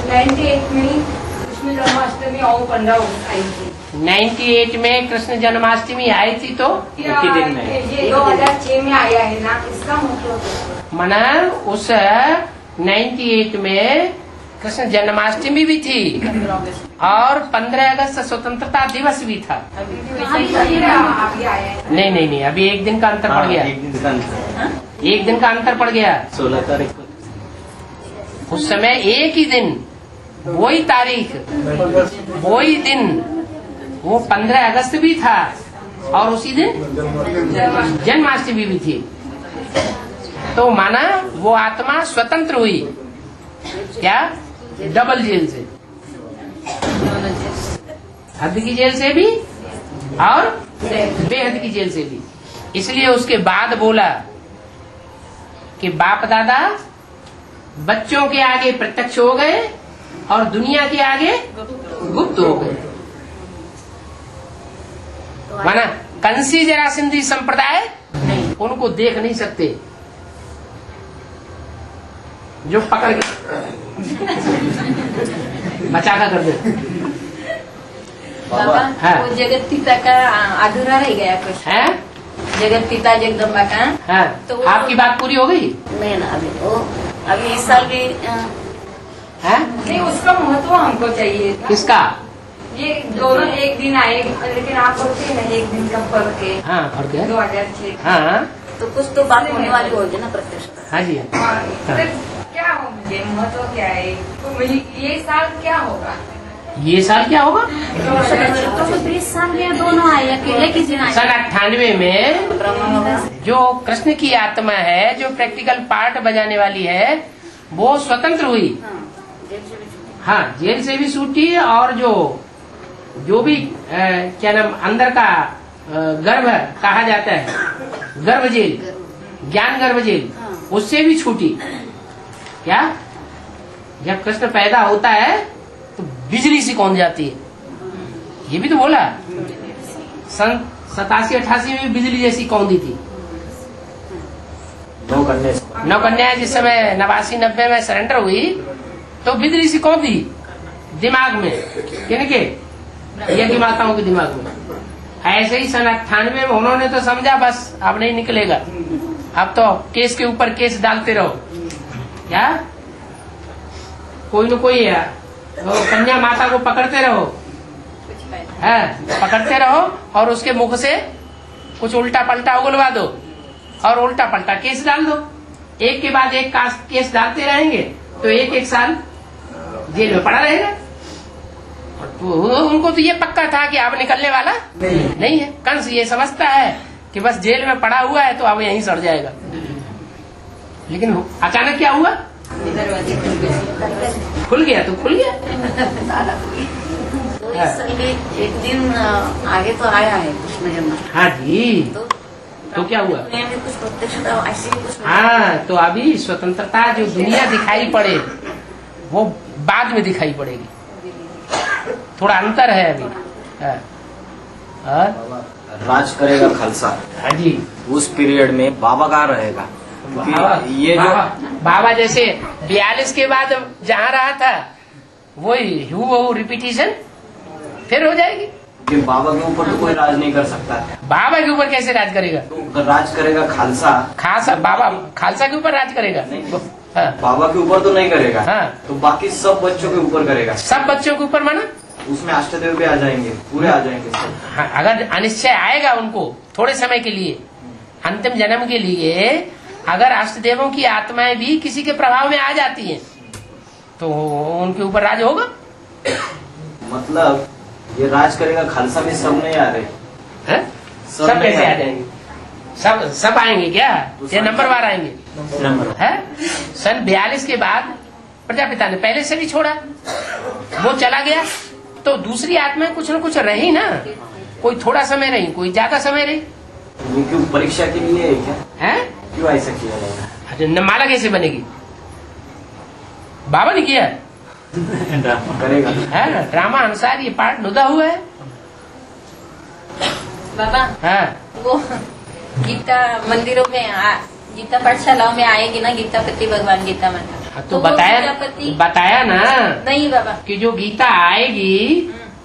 98 में कृष्ण जन्माष्टमी और 15 आई थी। 98 में कृष्ण जन्माष्टमी आई थी तो एक ही दिन में। ये 2006 में आया है ना, इसका मतलब मना उस 98 में कृष्ण जन्माष्टमी भी थी और 15 अगस्त स्वतंत्रता दिवस भी था। अभी आया है। नहीं, अभी एक दिन का अंतर पड़ गया। एक दिन का अंतर। एक दिन का अंतर पड़ गया। 16 तारीख को। उस समय एक ही दिन, वही तारीख, वही दिन, वो 15 अगस्त भी था और उसी दिन जन्माष्टमी भी थी। तो माना वो आत्मा स्वतंत्र हुई, क्या? डबल जेल से, हद की जेल से भी और बेहद की जेल से भी। इसलिए उसके बाद बोला कि बाप दादा बच्चों के आगे प्रत्यक्ष हो गए और दुनिया के आगे गुप्त हो गए। माना कंसी जरासंधी संप्रदाय उनको देख नहीं सकते, जो पकड़ के बचा कर दे। बाबा हाँ। वो जगत पिता का अधूरा रह गया कुछ है? जगत पिता जगदम्बा का। हाँ। तो वो- आपकी बात पूरी हो गई नहीं ना, अभी इस साल भी है? नहीं, उसका महत्व हमको चाहिए था। किसका? ये दोनों एक दिन आए, लेकिन आप बोलते हैं ना एक दिन का फर्क है। हाँ, और क्या? 2006 हाँ तो कुछ तो बात होने वाली होगी ना प्रत्यक्ष। हाँ जी। क्या हो, मुझे महत्व क्या है, तो मुझे ये साल क्या होगा? ये साल क्या होगा? तो 20 साल में दोनों आए, अकेले किसी दिन आए। सन 98 में जो कृष्ण की आत्मा है, जो प्रैक्टिकल पार्ट बजाने वाली है, वो स्वतंत्र हुई। हाँ, जेल से भी छूटी और जो भी क्या नाम अंदर का गर्भ कहा जाता है, गर्भ जेल, ज्ञान गर्भ जेल, उससे भी छूटी। क्या? जब कृष्ण पैदा होता है तो बिजली सी कौन जाती है, ये भी तो बोला। सन 87-88 में बिजली जैसी कौंधी थी। नौ कन्या जिस समय 89-90 में सरेंडर हुई तो बिजली सी कौंधी दिमाग में, किनके? यज्ञ माताओं के दिमाग में। ऐसे ही सन 98 में उन्होंने तो समझा बस अब नहीं निकलेगा, अब तो केस के ऊपर केस डालते रहो। क्या? कोई न कोई है, तो कन्या माता को पकड़ते रहो, है, पकड़ते रहो और उसके मुख से कुछ उल्टा पलटा उगलवा दो और उल्टा पलटा केस डाल दो। एक के बाद एक केस डालते रहेंगे तो एक साल जेल में पड़ा रहेगा। तो उनको तो ये पक्का था कि अब निकलने वाला नहीं है। कंस ये समझता है कि बस जेल में पड़ा हुआ है तो अब यहीं सड़ जाएगा। लेकिन अचानक क्या हुआ? खुल गया तो खुल गया। तो इस साल भी एक दिन आगे तो आया है कृष्ण जन्म। हाँ जी। तो क्या हुआ? दुनिया में कुछ प्रत्यक्षता ऐसी भी कुछ हाँ, तो अभी स्वतंत्रता जो दुनिया दिखाई पड़े वो बाद में दिखाई पड़ेगी। थोड़ा अंतर है अभी। राज करेगा खालसा। हाँ जी। उस पीरियड में बाबा कहाँ रहेगा? क्योंकि ये जो बाबा जैसे 42 के बाद जहाँ रहा था वही हूबहू रिपीटिशन फिर हो जाएगी। कि बाबा के ऊपर तो कोई राज नहीं कर सकता। बाबा के ऊपर कैसे राज करेगा? तो राज करेगा खालसा। खालसा बाबा खालसा के ऊपर राज करेगा? हाँ। बाबा के ऊपर तो नहीं करेगा। हाँ। तो बाकी सब बच्चों के ऊपर करेगा। सब बच्चों के ऊपर माना? उसमें अष्टदेव भी आ जाएंगे, पूरे आ जाएंगे सब। हाँ, अगर अनिश्चय आएगा उनको थोड़े समय के लिए, अंतिम जन्म के लिए, अगर अष्टदेवों की आत्माएं भी किसी के प्रभाव में आ जाती हैं तो उनके ऊपर राज होगा। मतलब ये राज करेगा खालसा में सब नहीं आ रहे है? सब कैसे आ जाएंगे? सब आएंगे क्या? ये नंबरवार आएंगे है? सन 42 के बाद प्रजापिता ने पहले से भी छोड़ा, वो चला गया तो दूसरी आत्मा कुछ न कुछ रही ना। कोई थोड़ा समय रही, कोई ज्यादा समय रही। ये क्यों परीक्षा के लिए है क्या? है? क्यों ऐसा किया जाएगा? अच्छा, माला कैसे बनेगी? बाबा ने किया करेगा है ना? ड्रामा अनुसार ये पार्ट नुदा हुआ है। बाबा हाँ। वो गीता मंदिरों में गीता पाठशालाओं में आएगी ना गीतापति भगवान गीता माता। तो वो बताया गीतापति बताया ना नहीं बाबा। कि जो गीता आएगी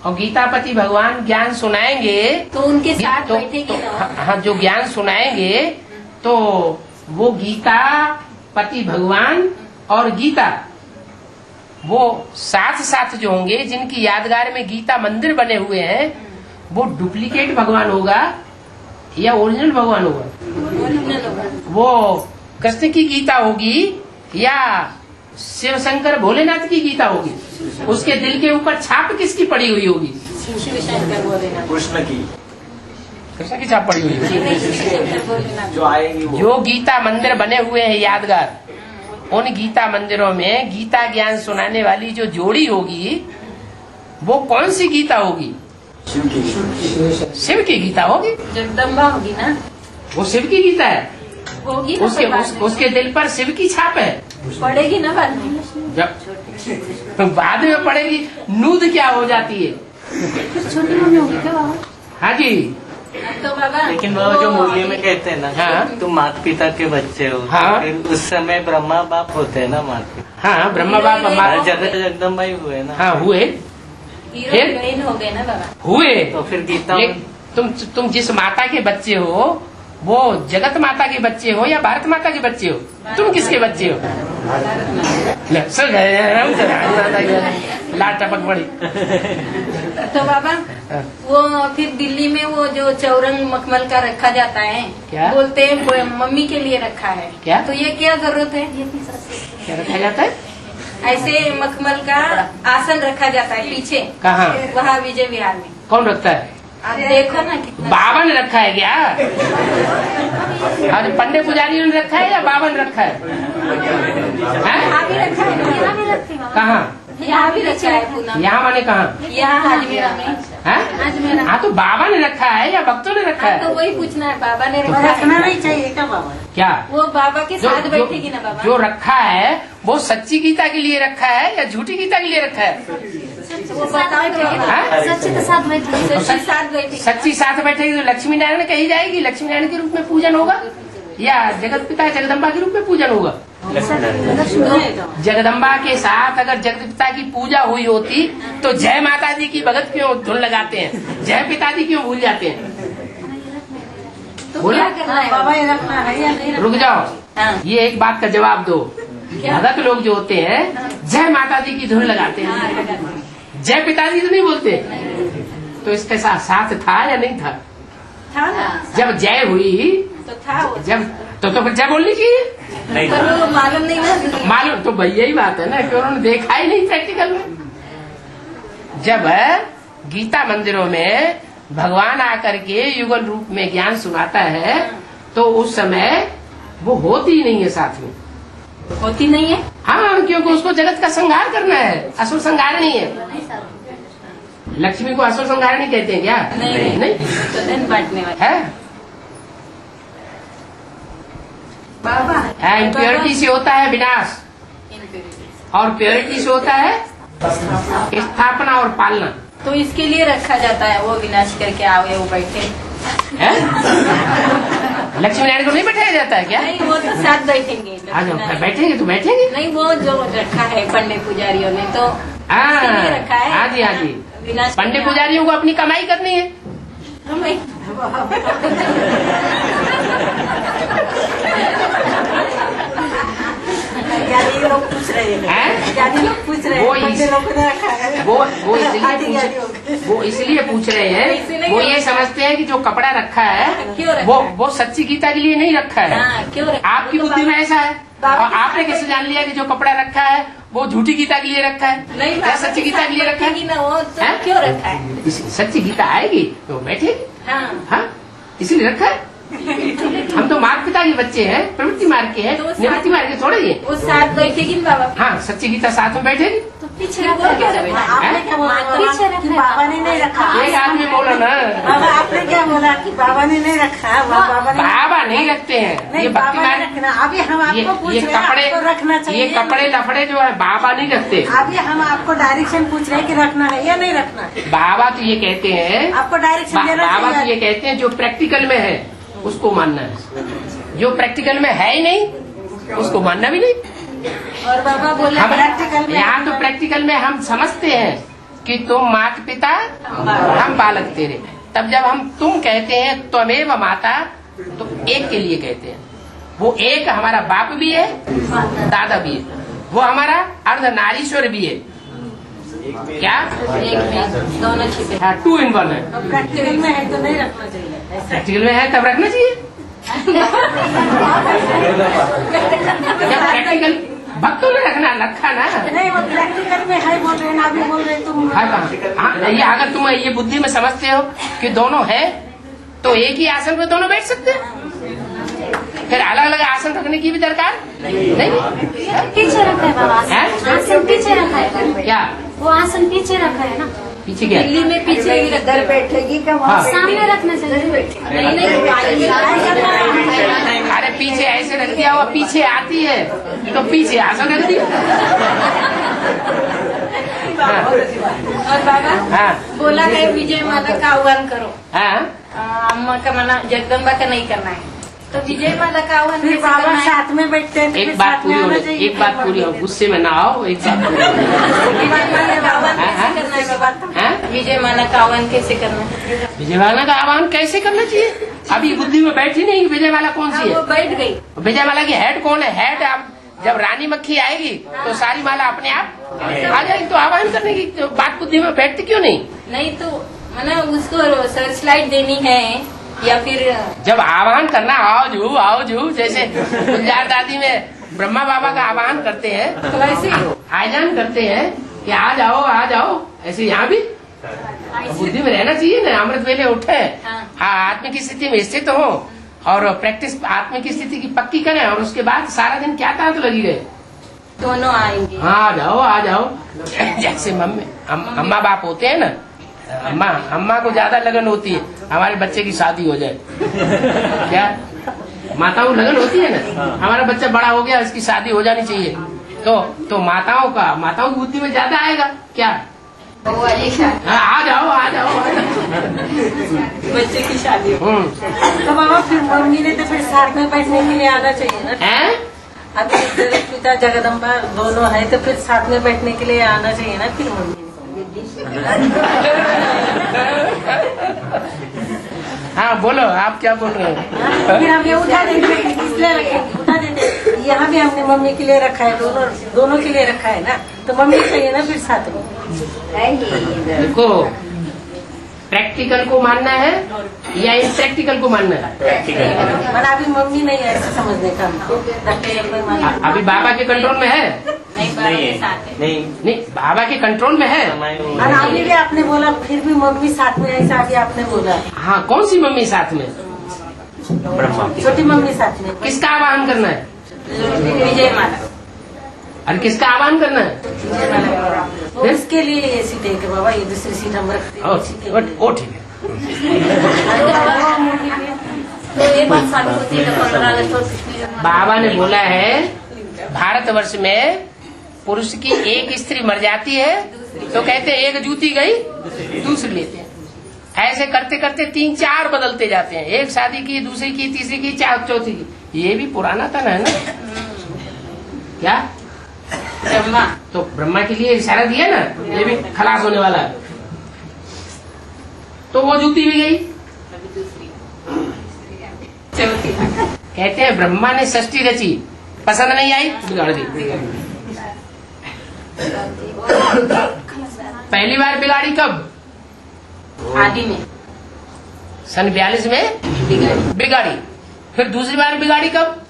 और गीतापति भगवान ज्ञान सुनाएंगे तो उनके साथ बैठेगी ना। हाँ, जो ज्ञान सुनाएंगे तो वो गीता पति भगवान और गीता वो साथ साथ जो होंगे, जिनकी यादगार में गीता मंदिर बने हुए हैं, वो डुप्लीकेट भगवान होगा या ओरिजिनल भगवान होगा? वो कृष्ण की गीता होगी या शिव शंकर भोलेनाथ की गीता होगी? उसके दिल के ऊपर छाप किसकी पड़ी हुई होगी? शिव शंकर भोलेनाथ। कृष्ण की छाप पड़ी हुई होगी। जो आएगी वो। जो गीता मंदिर बने हुए हैं यादगार, उन गीता मंदिरों में गीता ज्ञान सुनाने वाली जो जोड़ी होगी, वो कौन सी गीता होगी? शिव की गीता होगी। जगदम्बा होगी ना, वो शिव की गीता है। होगी ना। उसके दिल पर शिव की छाप है। पड़ेगी ना बाद में। जब बाद में पड़ेगी, नूद क्या हो जाती है? छोटी मम्मी होगी क्या बाबा? हाँ जी। तो बाबा लेकिन बाबा जो मुरली में कहते हैं ना, हाँ। तुम माता पिता के बच्चे हो, हाँ। फिर उस समय ब्रह्मा बाप होते हैं ना माता पिता। हाँ, ब्रह्मा बाप हमारा जगदम्बा ही हुए ना। हाँ हुए, हीरो हीरोइन हो गए ना बाबा। हुए। तो फिर गीता तुम जिस माता के बच्चे हो, वो जगत माता के बच्चे हो या भारत माता के बच्चे हो? तुम किसके बच्चे हो? लाट टपक पड़ी। तो बाबा वो फिर दिल्ली में वो जो चौरंग मखमल का रखा जाता है, क्या? बोलते हैं मम्मी के लिए रखा है। क्या? तो ये क्या जरूरत है? क्या रखा जाता है? ऐसे मखमल का आसन रखा जाता है पीछे। कहाँ? वहाँ विजय विहार में। कौन रखता है? आप देखो ना कितना। बाबा ने रखा है क्या? आज पंडित पुजारियों ने रखा है या बाबा ने रखा है? यहाँ भी रखा है, यहाँ भी रखी है। कहाँ? यहाँ भी रखा है पूना। यहाँ माने कहाँ? यहाँ अजमेरा में। हैं? हाँ, तो बाबा ने रखा है या भक्तों ने रखा तो है? वही पूछना है, बाबा ने तो रखा है। नहीं चाहिए क्या बाबा? क्या? वो बाबा के साथ बैठेगी ना बाबा। जो रखा है वो सच्ची गीता के लिए रखा है या झूठी गीता के लिए रखा है? वो बताओ तो बाबा। हैं? सच्ची के साथ बैठेगी। सच्ची साथ बैठेगी। सच्ची साथ बैठेगी तो लक्ष्मी नारायण कही जाएगी, लक्ष्मी नारायण के रूप में पूजन होगा या जगत पिता जगदम्बा के रूप में पूजन होगा? जगदम्बा के साथ अगर जगत पिता की पूजा हुई होती तो जय माता दी की भगत क्यों धुन लगाते हैं, जय पिता दी क्यों भूल जाते हैं? तो क्या करना है बाबा ये रखना है या नहीं? रुक जाओ, हाँ। ये एक बात का जवाब दो। भगत लोग जो होते हैं जय माता दी की धुन लगाते हैं, जय पिताजी तो नहीं बोलते। तो इसके साथ था या नहीं था? था ना। जब जय हुई तो था वो। जब तो फिर जय बोलनी चाहिए। नहीं पर वो मालूम नहीं ना। मालूम तो भाई यही बात है ना कि उन्होंने देखा ही नहीं प्रैक्टिकल में। जब गीता मंदिरों में भगवान आकर के युगल रूप में ज्ञान सुनाता है तो उस समय वो होती ही नहीं है साथ में। होती नहीं है। हाँ, क्योंकि उसको जगत का संहार करना है, असुर संहार नहीं है। लक्ष्मी को असुर संहार नहीं कहते हैं क्या? नहीं। तो धन बांटने वाले है बाबा। इम्प्योरिटी से होता है विनाश और प्योरिटी से होता है स्थापना और पालना। तो इसके लिए रखा जाता है, वो विनाश करके आवे वो बैठे। है? लक्ष्मी नारायण को नहीं बैठाया जाता है क्या? नहीं, वो तो साथ बैठेंगे। आज हम बैठेंगे तो बैठेंगे। नहीं, वो जो रखा है पंडित पुजारियों ने तो इसके लिए रखा है। हाँ जी, हाँ जी। विनाश पंडित पुजारियों को अपनी कमाई करनी है। ज्ञानी लोग पूछ रहे हैं, ज्ञानी लोग पूछ रहे हैं, बच्चे लोग ने रखा है। वो इसलिए पूछ रहे हैं, वो ये समझते हैं कि जो कपड़ा रखा है वो सच्ची गीता के लिए नहीं रखा है। क्यों रखा? आपकी बुद्धि में ऐसा है और आपने कैसे जान लिया कि जो कपड़ा रखा है वो झूठी गीता के लिए रखा है नहीं, या सच्ची गीता के लिए रखा है? ना वो तो क्यों रखा है? सच्ची गीता आएगी तो बैठेगी। हाँ। हाँ, इसलिए रखा है। हम तो मार्ग पिता के बच्चे हैं, प्रवृत्ति मार्ग के हैं, निवृत्ति मार्ग के थोड़े ही। वो साथ बैठेगी ना बाबा। हाँ, सच्ची गीता साथ में बैठेगी। तो पीछे वो क्या रखा? आपने क्या बोला? पीछे रखा कि है। बाबा ने नहीं रखा। एक आदमी बोला ना, बाबा आपने क्या बोला कि बाबा ने नहीं रखा? बाबा नहीं रखते हैं। नहीं, ये भक्ति बाबा ने मार्ग, रखना। अभी हम आपको पूछ ये रहे हैं, कपड़े, आपको रखना चाहिए। ये कपड़े लफड़े जो है बाबा नहीं रखते। अभी हम आपको डायरेक्शन पूछ रहे हैं कि रखना है या नहीं रखना है। बाबा तो ये कहते हैं, आपको डायरेक्शन देना बाबा तो चाहिए। ये कहते हैं जो प्रैक्टिकल में है उसको मानना है, जो प्रैक्टिकल में है ही नहीं उसको मानना भी नहीं। और बाबा बोले हम प्रैक्टिकल में यहाँ तो प्रैक्टिकल में हम समझते हैं कि तुम माता पिता हम बालक तेरे। तब जब हम तुम कहते हैं त्वमेव माता, तो एक के लिए कहते हैं। वो एक हमारा बाप भी है, दादा भी है, वो हमारा अर्धनारीश्वर भी है। क्या एक में दोनों छिपे। हाँ, 2 in 1 है। प्रैक्टिकल में है तो नहीं रखना चाहिए। प्रैक्टिकल में है तब रखना चाहिए। जब प्रैक्टिकल भक्तों ने रखा ना। नहीं, वो प्रैक्टिकल में है बोल रहे, ना भी बोल रहे तुम। ये अगर तुम ये बुद्धि में समझते हो कि दोनों है, तो एक ही आसन पे दोनों बैठ सकते हैं। फिर अलग अलग आसन रखने की भी दरकार नहीं। पीछे रखा है बाबा, आसन पीछे रखा है। क्या वो आसन पीछे रखा है ना? पीछे क्या? दिल्ली में पीछे ही इधर बैठेगी क्या? हाँ। सामने रखना चाहिए। नहीं अरे पीछे ऐसे रख दिया, वो पीछे आती है तो पीछे आसन रख दिया। और बाबा हाँ बोला है विजय माता का आह्वान करो। हाँ, अम्मा का मना, जगदम्बा का नहीं करना है। तो विजय माता का आह्वान फिर कैसे बाबा करना है? साथ में बैठते हैं तो एक फिर बात साथ पूरी में आना हो, चाहिए। एक बात पूरी हो, गुस्से में ना आओ। एक बात पूरी हो। विजय माता का आह्वान कैसे हाँ? करना है बाबा? हाँ? विजय माता का आह्वान कैसे करना है? विजयमाला का आह्वान कैसे करना चाहिए? अभी बुद्धि में बैठी नहीं कि विजयमाला कौन सी वो है। बैठ गई। विजयमाला की हेड कौन है? हेड आप जब रानी मक्खी आएगी तो सारी माला अपने आप आ जाएगी। तो आह्वान करने की तो बात बुद्धि में बैठती क्यों नहीं? नहीं तो मैंने उसको सर्च लाइट देनी है या फिर जब आह्वान करना, आओ जू जैसे गुलजार दादी में ब्रह्मा बाबा का आह्वान करते हैं, तो ऐसे आह्वान करते हैं कि आ जाओ, ऐसे यहाँ भी बुद्धि में रहना चाहिए ना। अमृत वेले उठे, आत्मा की स्थिति में स्थित हो और प्रैक्टिस आत्मा की स्थिति की पक्की करें, और उसके बाद सारा दिन क्या तांत लगी गए। दोनों आएंगे। आ जाओ जैसे मम्मी अम्मा बाप होते हैं ना, अम्मा को ज्यादा लगन होती है हमारे बच्चे की शादी हो जाए। क्या माताओं को लगन होती है ना, हमारा बच्चा बड़ा हो गया, इसकी शादी हो जानी चाहिए। तो माताओं की बुद्धि में ज्यादा आएगा। क्या आ जाओ बच्चे की शादी हो। तो बाबा फिर मम्मी ने तो फिर साथ में बैठने के लिए आना चाहिए ना। अभी जगत पिता जगदम्बा दोनों है तो फिर साथ में बैठने के लिए आना चाहिए ना फिर मम्मी। हाँ बोलो, आप क्या बोल रहे हैं? फिर हम ये उठा देंगे, इसलिए रखेंगे, उठा देंगे। यहाँ भी हमने मम्मी के लिए रखा है, दोनों के लिए रखा है ना, तो मम्मी चाहिए ना फिर साथ में। देखो, प्रैक्टिकल को मानना है या इम्प्रैक्टिकल को मानना है? प्रैक्टिकल। मैंने अभी मम्मी नहीं है ऐसे समझने का। अभी बाबा के कंट्रोल में है? नहीं, बाबा के कंट्रोल में है। अभी भी आपने बोला, फिर भी मम्मी साथ में, ऐसा अभी आपने बोला। हाँ, कौन सी मम्मी साथ में? छोटी मम्मी साथ में। किसका आह्वान करना है? विजय माला। और किसका आह्वान करना है? इसके लिए ये सीट है कि बाबा ये दूसरी सीट हम रखते हैं। ओ ठीक है। तो एक बात साबित होती है 15 अगस्त। बाबा ने बोला है भारतवर्ष में पुरुष की एक स्त्री मर जाती है तो कहते हैं एक जूती गई दूसरी लेते हैं। ऐसे करते करते 3-4 बदलते जाते हैं। एक शादी की, दूसरी की, तीसरी की, चौथी की। ये भी पुराना तन है ना। क्या ब्रह्मा, तो ब्रह्मा के लिए इशारा दिया ना, ये भी खलास होने वाला है। तो वो जूती भी गई। कहते हैं ब्रह्मा ने षष्ठी रची, पसंद नहीं आई, बिगाड़ दी। पहली बार बिगाड़ी कब? आदि में सन 42 में बिगाड़ी। फिर दूसरी बार बिगाड़ी कब?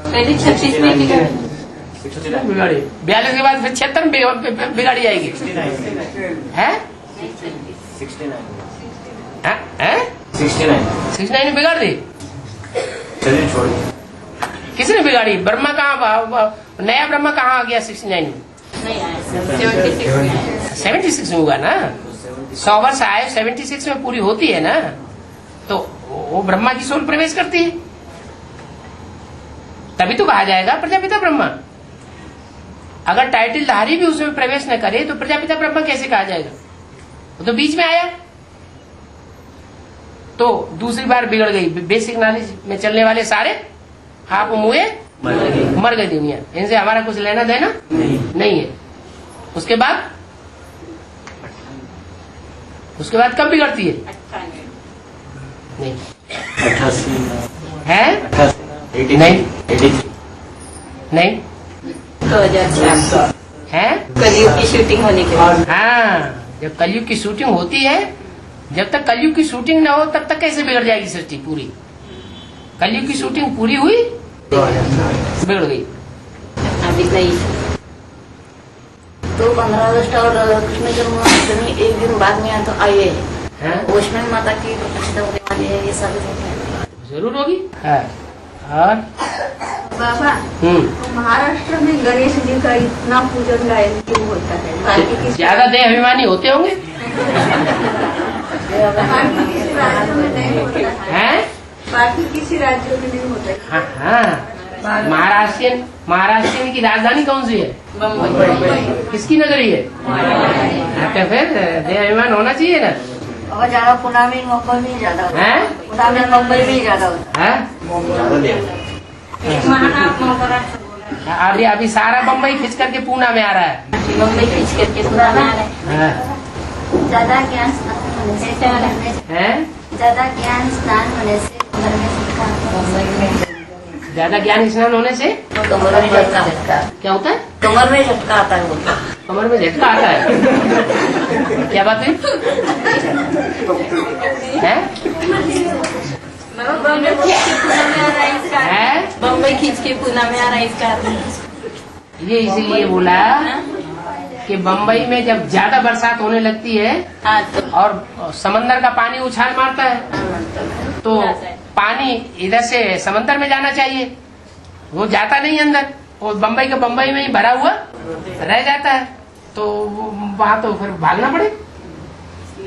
36 में बिगाड़ी। 42 के बाद फिर 76 में बिगाड़ी आएगी। है 69 में बिगाड़ दी। चलिए छोड़िए। किसने बिगाड़ी? ब्रह्मा कहाँ, नया ब्रह्मा कहाँ आ गया? 69 में नहीं आया, 76 में आया। 76 में हुआ ना। 100 वर्ष आए, 76 में पूरी होती है ना, तो वो ब्रह्मा की सोल प्रवेश करती है, तभी तो कहा जाएगा प्रजापिता ब्रह्मा। अगर टाइटल धारी भी उसमें प्रवेश न करे तो प्रजापिता ब्रह्मा कैसे कहा जाएगा? वो तो बीच में आया। तो दूसरी बार बिगड़ गई। बेसिक नॉलेज में चलने वाले सारे आप मुए मर गई दुनिया। इनसे हमारा कुछ लेना देना नहीं है। उसके बाद उसके बाद कब बिगड़ती है? नहीं 88 है, 88 नहीं नहीं 2004 है। कलयुग की शूटिंग होने के बाद। हाँ, जब कलयुग की शूटिंग होती है, जब तक कलयुग की शूटिंग न हो तब तक कैसे बिगड़ जाएगी सृष्टि पूरी? कलयुग की शूटिंग पूरी हुई, बिगड़ गई। अभी नहीं। तो 15 अगस्त और कृष्ण जन्माष्टमी एक दिन बाद में तो आए हैं? उसमें माता की प्रतिष्ठा होने वाली है, ये सब जरूर होगी। है। और बाबा महाराष्ट्र में गणेश जी का इतना पूजन गायन क्यों होता है? बाकी किसी ज्यादा देह अभिमानी होते होंगे बाकी किसी राज्यों में नहीं होता है। हैं? बाकी किसी राज्यों में नहीं होता है। हाँ हाँ, महाराष्ट्र की राजधानी कौन सी है? बम्बई। किसकी नगरी है? तो फिर देह अभिमान होना चाहिए ना। और ज्यादा पुणे में मुंबई में ज्यादा होता हैं? है, पुणे में मुंबई में ज्यादा होता हैं? अभी सारा बम्बई खिंच करके पूना में आ रहा है। बम्बई खींच करके पूरा में आ रहा है। हाँ। ज्यादा ज्ञान स्नान होने से हैं? ज्यादा ज्ञान स्नान होने से कमर में झटका आता है। ज्यादा ज्ञान स्नान होने से है, कमर में झटका, क्या होता है? कमर में झटका आता है बोलते। कमर में झटका आता है। क्या बात है? हैं? बम्बई खींच के पूना में आ रहा है इसका। हैं? बम्बई खींच के पूना में आ रहा है इसका। ये इसीलिए बोला कि बम्बई में जब ज्यादा बरसात होने लगती है हाँ तो और समंदर का पानी उछाल मारता है तो पानी इधर से समंदर में जाना चाहिए, वो जाता नहीं अंदर, वो बम्बई के बम्बई में ही भरा हुआ रह जाता है। तो वहां तो फिर भागना पड़े,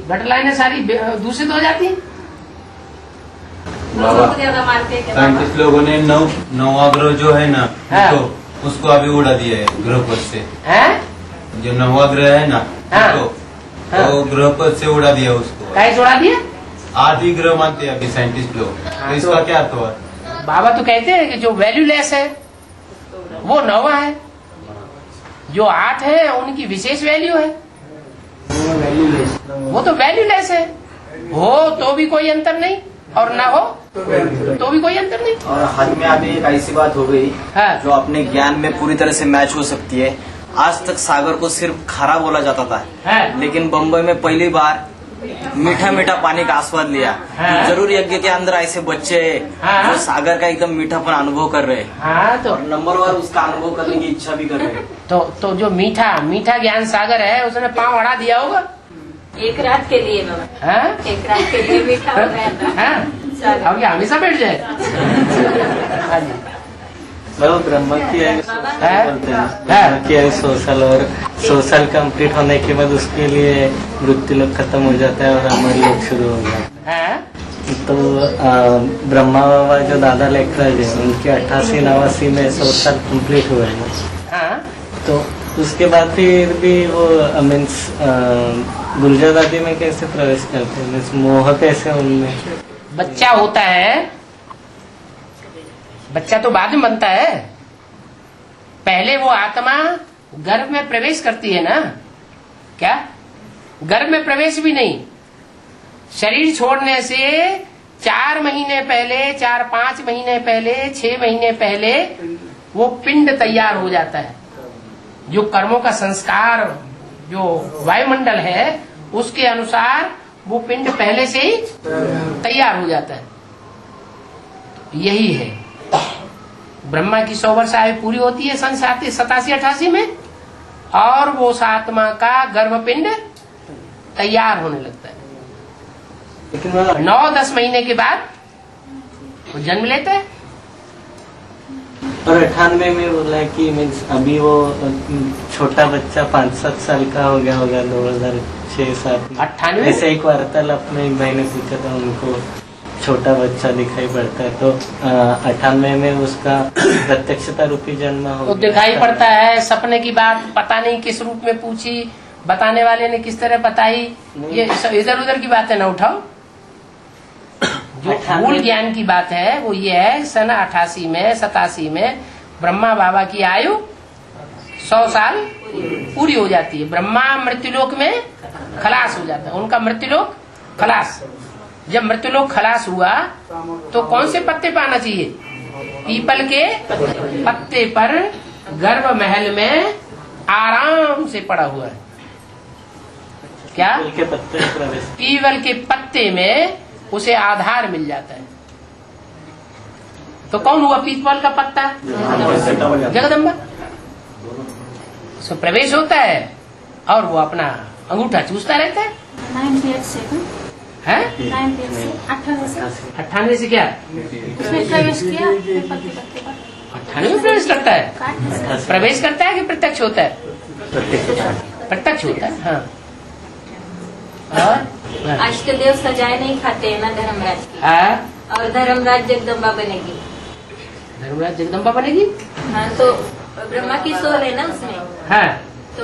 गटर लाइनें सारी दूषित हो जाती हैं। ज्यादा मारते हैं क्या? साइंटिस्ट लोगों ने नौवा ग्रह जो है ना, हाँ। उसको अभी उड़ा दिया है ग्रह पथ से। हैं? जो नौवा ग्रह है ना, हाँ। वो ग्रह पथ से उड़ा दिया उसको। कैसे उड़ा दिया? आदि ग्रह मानते हैं अभी साइंटिस्ट लोग। तो इसका क्या अर्थ हुआ? बाबा तो कहते हैं कि जो वैल्यूलेस है वो 9 है, जो 8 है उनकी विशेष वैल्यू है। वो तो वैल्यूलेस है, हो तो भी कोई अंतर नहीं और ना हो तो भी कोई अंतर नहीं। और हाथ में अभी एक ऐसी बात हो गई हाँ। जो अपने ज्ञान में पूरी तरह से मैच हो सकती है। आज तक सागर को सिर्फ खारा बोला जाता था, हाँ। लेकिन बम्बई में पहली बार मीठा मीठा पानी का आस्वाद लिया। हाँ। जरूर यज्ञ के अंदर ऐसे बच्चे हाँ। जो सागर का एकदम मीठापन अनुभव कर रहे हैं हाँ तो और नंबर 1 उसका अनुभव करने की इच्छा भी कर रहे हैं। तो जो मीठा ज्ञान सागर है उसने पांव अड़ा दिया होगा। एक रात के लिए बाबा, हाँ? एक रात के लिए मीठा हो गया था। हाँ? अब क्या हमेशा बैठ जाए? हाँ जी। वो ब्रह्मा की है, है? बोलते हैं ब्रह्मा की है 100 साल, और 100 साल कंप्लीट होने के बाद उसके लिए मृत्यु लोग खत्म हो जाता है और अमर लोग शुरू हो जाता है। हाँ? तो ब्रह्मा बाबा जो दादा लेखराज है उनके 88-89 में 100 साल कंप्लीट हुए हैं। हाँ? तो उसके बाद फिर भी वो मीन्स गुलजा दादी में कैसे प्रवेश करते हैं, मीन्स मोह कैसे उनमें? बच्चा होता है, बच्चा तो बाद में बनता है, पहले वो आत्मा गर्भ में प्रवेश करती है ना। क्या? गर्भ में प्रवेश भी नहीं, शरीर छोड़ने से 4 महीने पहले, 4-5 महीने पहले, 6 महीने पहले वो पिंड तैयार हो जाता है। जो कर्मों का संस्कार, जो वायुमंडल है उसके अनुसार वो पिंड पहले से ही तैयार हो जाता है। यही है, ब्रह्मा की 100 वर्ष आयु पूरी होती है सन 87-88 में, और वो उस आत्मा का गर्भपिंड तैयार होने लगता है। लेकिन 9-10 महीने के बाद वो जन्म लेता है। और 98 में बोला कि मीन्स अभी वो छोटा बच्चा 5-7 साल का हो गया होगा 2006-07 में। 98 ऐसे एक वार्तालाप में एक भाई ने पूछा था, उनको छोटा बच्चा दिखाई पड़ता है, तो 98 में उसका प्रत्यक्षता रूपी जन्म हो तो गया। दिखाई पड़ता है। सपने की बात पता नहीं किस रूप में पूछी, बताने वाले ने किस तरह बताई, ये इधर उधर की बातें न उठाओ। जो मूल ज्ञान की बात है वो ये है, सन 88 में 87 में ब्रह्मा बाबा की आयु 100 साल पूरी हो जाती है। ब्रह्मा मृत्युलोक में खलास हो जाता है, उनका मृत्युलोक खलास। जब मृत्युलोक खलास हुआ तो कौन से पत्ते पे आना चाहिए? पीपल के पत्ते पर गर्भ महल में आराम से पड़ा हुआ है। क्या? के पत्ते प्रवेश। पीपल के पत्ते में उसे आधार मिल जाता है। तो कौन हुआ पीपल का पत्ता? जगदम्बा। उसको प्रवेश होता है और वो अपना अंगूठा चूसता रहता है। 98 से है 98 से 98 से 98 से क्या? उसने प्रवेश किया पीपल के पत्ते पर। 98 में प्रवेश करता है? काटने से प्रवेश करता है कि प्रत्यक्ष होता है? प्रत्यक्ष होता है। हाँ। और अष्टदेव सजाए नहीं खाते हैं ना धर्मराज की, हाँ? और धर्मराज जगदम्बा बनेगी। धर्मराज जगदम्बा बनेगी। हाँ, तो ब्रह्मा की सोल है ना उसमें, हाँ। तो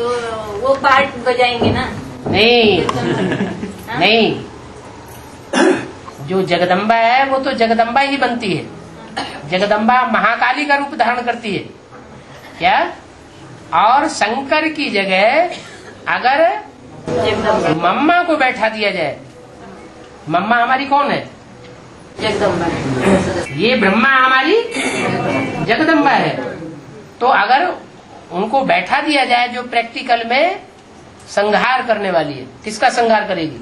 वो पार्ट बजाएंगे ना। नहीं हाँ? नहीं, जो जगदम्बा है वो तो जगदम्बा ही बनती है। जगदम्बा महाकाली का रूप धारण करती है। क्या? और शंकर की जगह अगर मम्मा को बैठा दिया जाए, मम्मा हमारी कौन है? जगदम्बा। ये ब्रह्मा हमारी जगदम्बा है। तो अगर उनको बैठा दिया जाए जो प्रैक्टिकल में संहार करने वाली है, किसका संहार करेगी?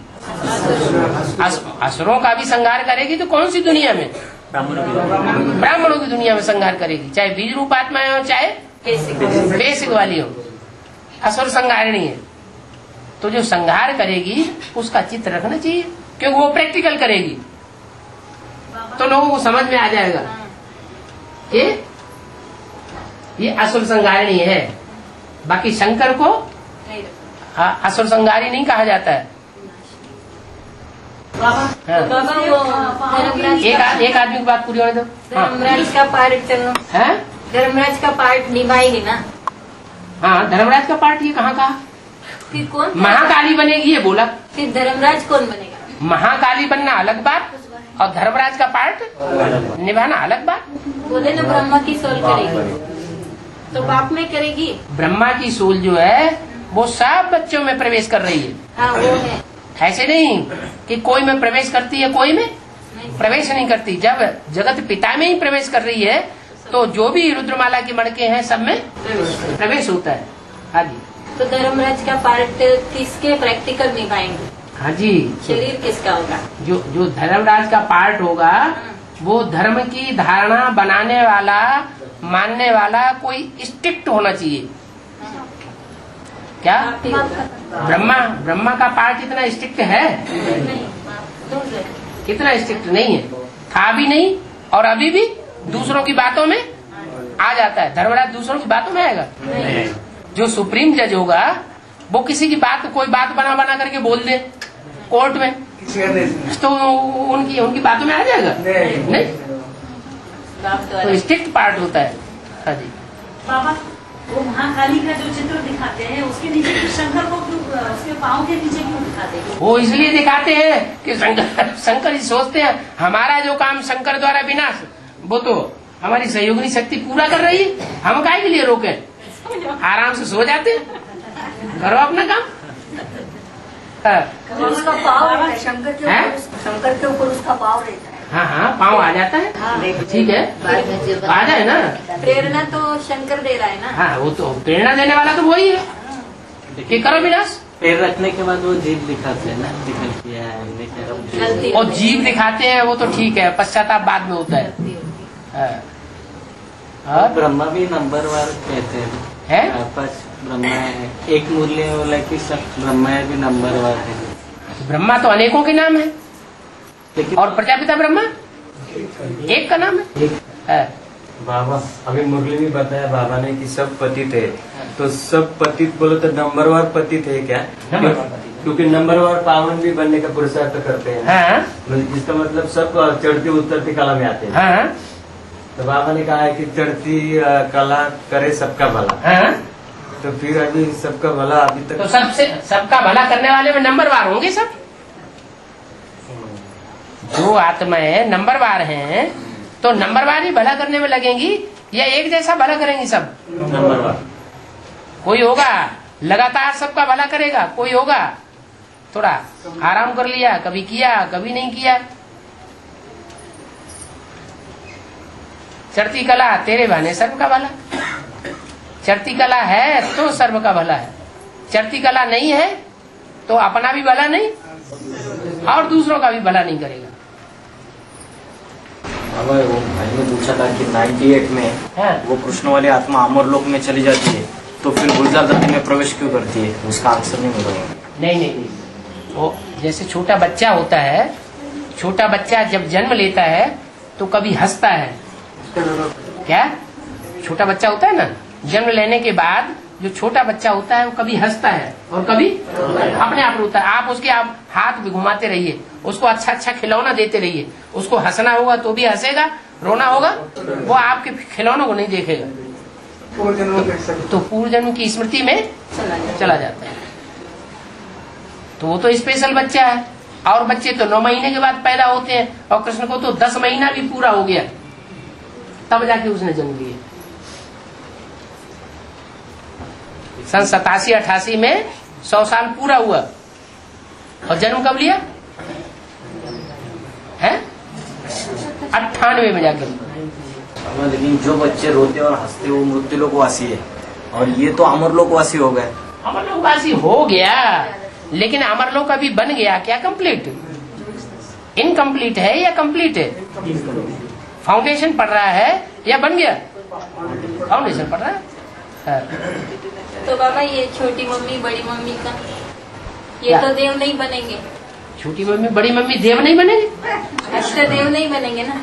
असुरों का भी संहार करेगी। तो कौन सी दुनिया में? ब्राह्मणों की दुनिया में संहार करेगी, चाहे बीज रूप आत्माएं हो चाहे बेसिक वाली हो। असुर संहारिणी है। तो जो संहार करेगी उसका चित्र रखना चाहिए, क्योंकि वो प्रैक्टिकल करेगी तो लोगों को समझ में आ जाएगा ये असुर संहारिणी है। बाकी शंकर को असुर संहारी नहीं कहा जाता है। हाँ। बाबा वो धर्मराज एक आदमी की बात पूरी होने दो। धर्मराज का पार्ट चलो, है धर्मराज का पार्ट निभाएगी ना। हाँ, धर्मराज का पार्ट ये कहाँ कहा? फिर कौन? महाकाली बनेगी ये बोला। फिर धर्मराज कौन बनेगा? महाकाली बनना अलग बात और धर्मराज का पार्ट निभाना अलग बात। बोले ना ब्रह्मा की सोल करेगी, तो बाप में करेगी। ब्रह्मा की सोल जो है वो सब बच्चों में प्रवेश कर रही है। हाँ, वो है। ऐसे नहीं कि कोई में प्रवेश करती है कोई में प्रवेश नहीं करती। जब जगत पिता में ही प्रवेश कर रही है तो जो भी रुद्रमाला की मणके हैं सब में प्रवेश होता है। हाँ जी। तो धर्मराज का पार्ट किसके प्रैक्टिकल निभाएंगे? हाँ जी। शरीर किसका होगा? जो धर्मराज का पार्ट होगा वो धर्म की धारणा बनाने वाला मानने वाला कोई स्ट्रिक्ट होना चाहिए। क्या? ब्रह्मा का पार्ट इतना स्ट्रिक्ट है? इतना स्ट्रिक्ट नहीं है, था भी नहीं और अभी भी दूसरों की बातों में आ जाता है। धर्मराज दूसरों की बातों में आएगा? जो सुप्रीम जज होगा वो किसी की बात कोई बात बना बना करके बोल दे कोर्ट में तो उनकी बातों में आ जाएगा? नहीं। तो स्ट्रिक्ट पार्ट होता है। हाँ जी। बाबा, वो महाकाली का जो चित्र दिखाते हैं उसके नीचे शंकर को उसके पाँव के नीचे क्यों दिखाते हैं? वो इसलिए दिखाते हैं कि शंकर जी सोचते हैं हमारा जो काम शंकर द्वारा विनाश वो तो हमारी सहयोगिनी शक्ति पूरा कर रही है, हम काहे के लिए रोके? आराम से सो जाते, करो अपना काम। उसका पाव रहता है शंकर के ऊपर उसका पाव रहता है। हाँ हाँ, पाँव आ जाता है। ठीक है, आ जाए ना। प्रेरणा तो शंकर दे रहा है ना। हाँ, वो तो प्रेरणा देने वाला तो वही है कि करो विनाश। पैर रखने के बाद वो जीभ दिखाते हैं ना, दिखाती है। और जीभ दिखाते हैं वो तो ठीक है, पश्चाताप बाद में होता है। और ब्रह्मा भी नंबरवार कहते हैं। पांच ब्रह्मा है, एक मूल्य बोला कि सब ब्रह्मा भी नंबरवार है। ब्रह्मा तो अनेकों के नाम है, लेकिन और प्रजापिता ब्रह्मा एक का नाम है। बाबा अभी मुरली में बताया बाबा ने कि सब पतित है, तो सब पतित बोले तो नंबरवार पतित है क्या? क्योंकि नंबरवार पावन भी बनने का पुरुषार्थ करते हैं। हाँ। इसका मतलब सब चढ़ती उतरती कला में आते हैं। हाँ। तो बाबा ने कहा है कि चढ़ती कला करे सबका भला। हाँ। तो फिर अभी सबका भला अभी तक तो सबका भला करने वाले में नंबरवार होंगे सब। जो आत्माएं नंबरवार हैं तो नंबरवार ही भला करने में लगेंगी या एक जैसा भला करेंगी सब? नंबरवार। कोई होगा लगातार सबका भला करेगा, कोई होगा थोड़ा आराम कर लिया, कभी किया कभी नहीं किया। चढ़ती कला तेरे बहाने सर्व का भला। चढ़ती कला है तो सर्व का भला है, चढ़ती कला नहीं है तो अपना भी भला नहीं और दूसरों का भी भला नहीं करेगा। बाबा वो भाई ने पूछा था कि 98 में वो कृष्ण वाली आत्मा अमर लोक में चली जाती है तो फिर गुलजार धरती में प्रवेश क्यों करती है, उसका आंसर नहीं मिला। नहीं, वो जैसे छोटा बच्चा होता है, छोटा बच्चा जब जन्म लेता है तो कभी हंसता है, क्या छोटा बच्चा होता है ना, जन्म लेने के बाद जो छोटा बच्चा होता है वो कभी हंसता है और कभी अपने आप रोता है। आप उसके आप हाथ भी घुमाते रहिए, उसको अच्छा अच्छा खिलौना देते रहिए, उसको हंसना होगा तो भी हंसेगा, रोना होगा वो आपके खिलौनों को नहीं देखेगा, तो पूर्व जन्म की स्मृति में चला जाता है। तो वो तो स्पेशल बच्चा है। और बच्चे तो 9 महीने के बाद पैदा होते हैं और कृष्ण को तो 10 महीना भी पूरा हो गया तब जाके उसने जन्म लिया। सन 87-88 में 100 साल पूरा हुआ और जन्म कब लिया है 98 में जाकर। लेकिन जो बच्चे रोते और हंसते वो मृत्यु लोकवासी है और ये तो अमर लोकवासी हो गए। अमर लोकवासी हो गया लेकिन अमर लोक अभी बन गया क्या कंप्लीट, इनकम्प्लीट है या कंप्लीट है? फाउंडेशन पड़ रहा है या बन गया? फाउंडेशन पड़ रहा है। तो बाबा ये छोटी मम्मी बड़ी मम्मी का ये तो देव नहीं बनेंगे। छोटी मम्मी बड़ी मम्मी देव नहीं बनेंगे, अष्टदेव नहीं बनेंगे ना।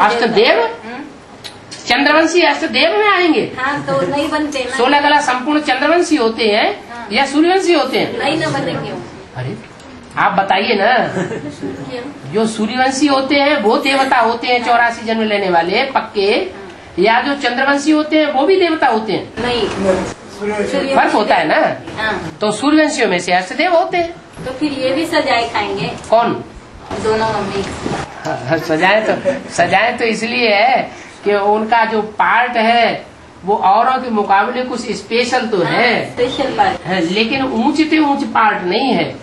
अष्टदेव चंद्रवंशी अष्टदेव में आएंगे। हाँ तो नहीं बनते ना। 16 कला संपूर्ण चंद्रवंशी होते हैं या सूर्यवंशी होते हैं? नहीं ना बनेंगे। अरे आप बताइए ना, जो सूर्यवंशी होते हैं वो देवता होते हैं 84 जन्म लेने वाले पक्के, या जो चंद्रवंशी होते हैं वो भी देवता होते हैं? नहीं, फर्क होता है ना। हाँ। तो सूर्यवंशियों में से अष्टदेव होते हैं। तो फिर ये भी सजाए खाएंगे कौन? दोनों मम्मी। सजाए तो इसलिए है कि उनका जो पार्ट है वो औरों के मुकाबले कुछ स्पेशल तो है, स्पेशल पार्ट है, लेकिन ऊंचते ऊंच पार्ट नहीं है।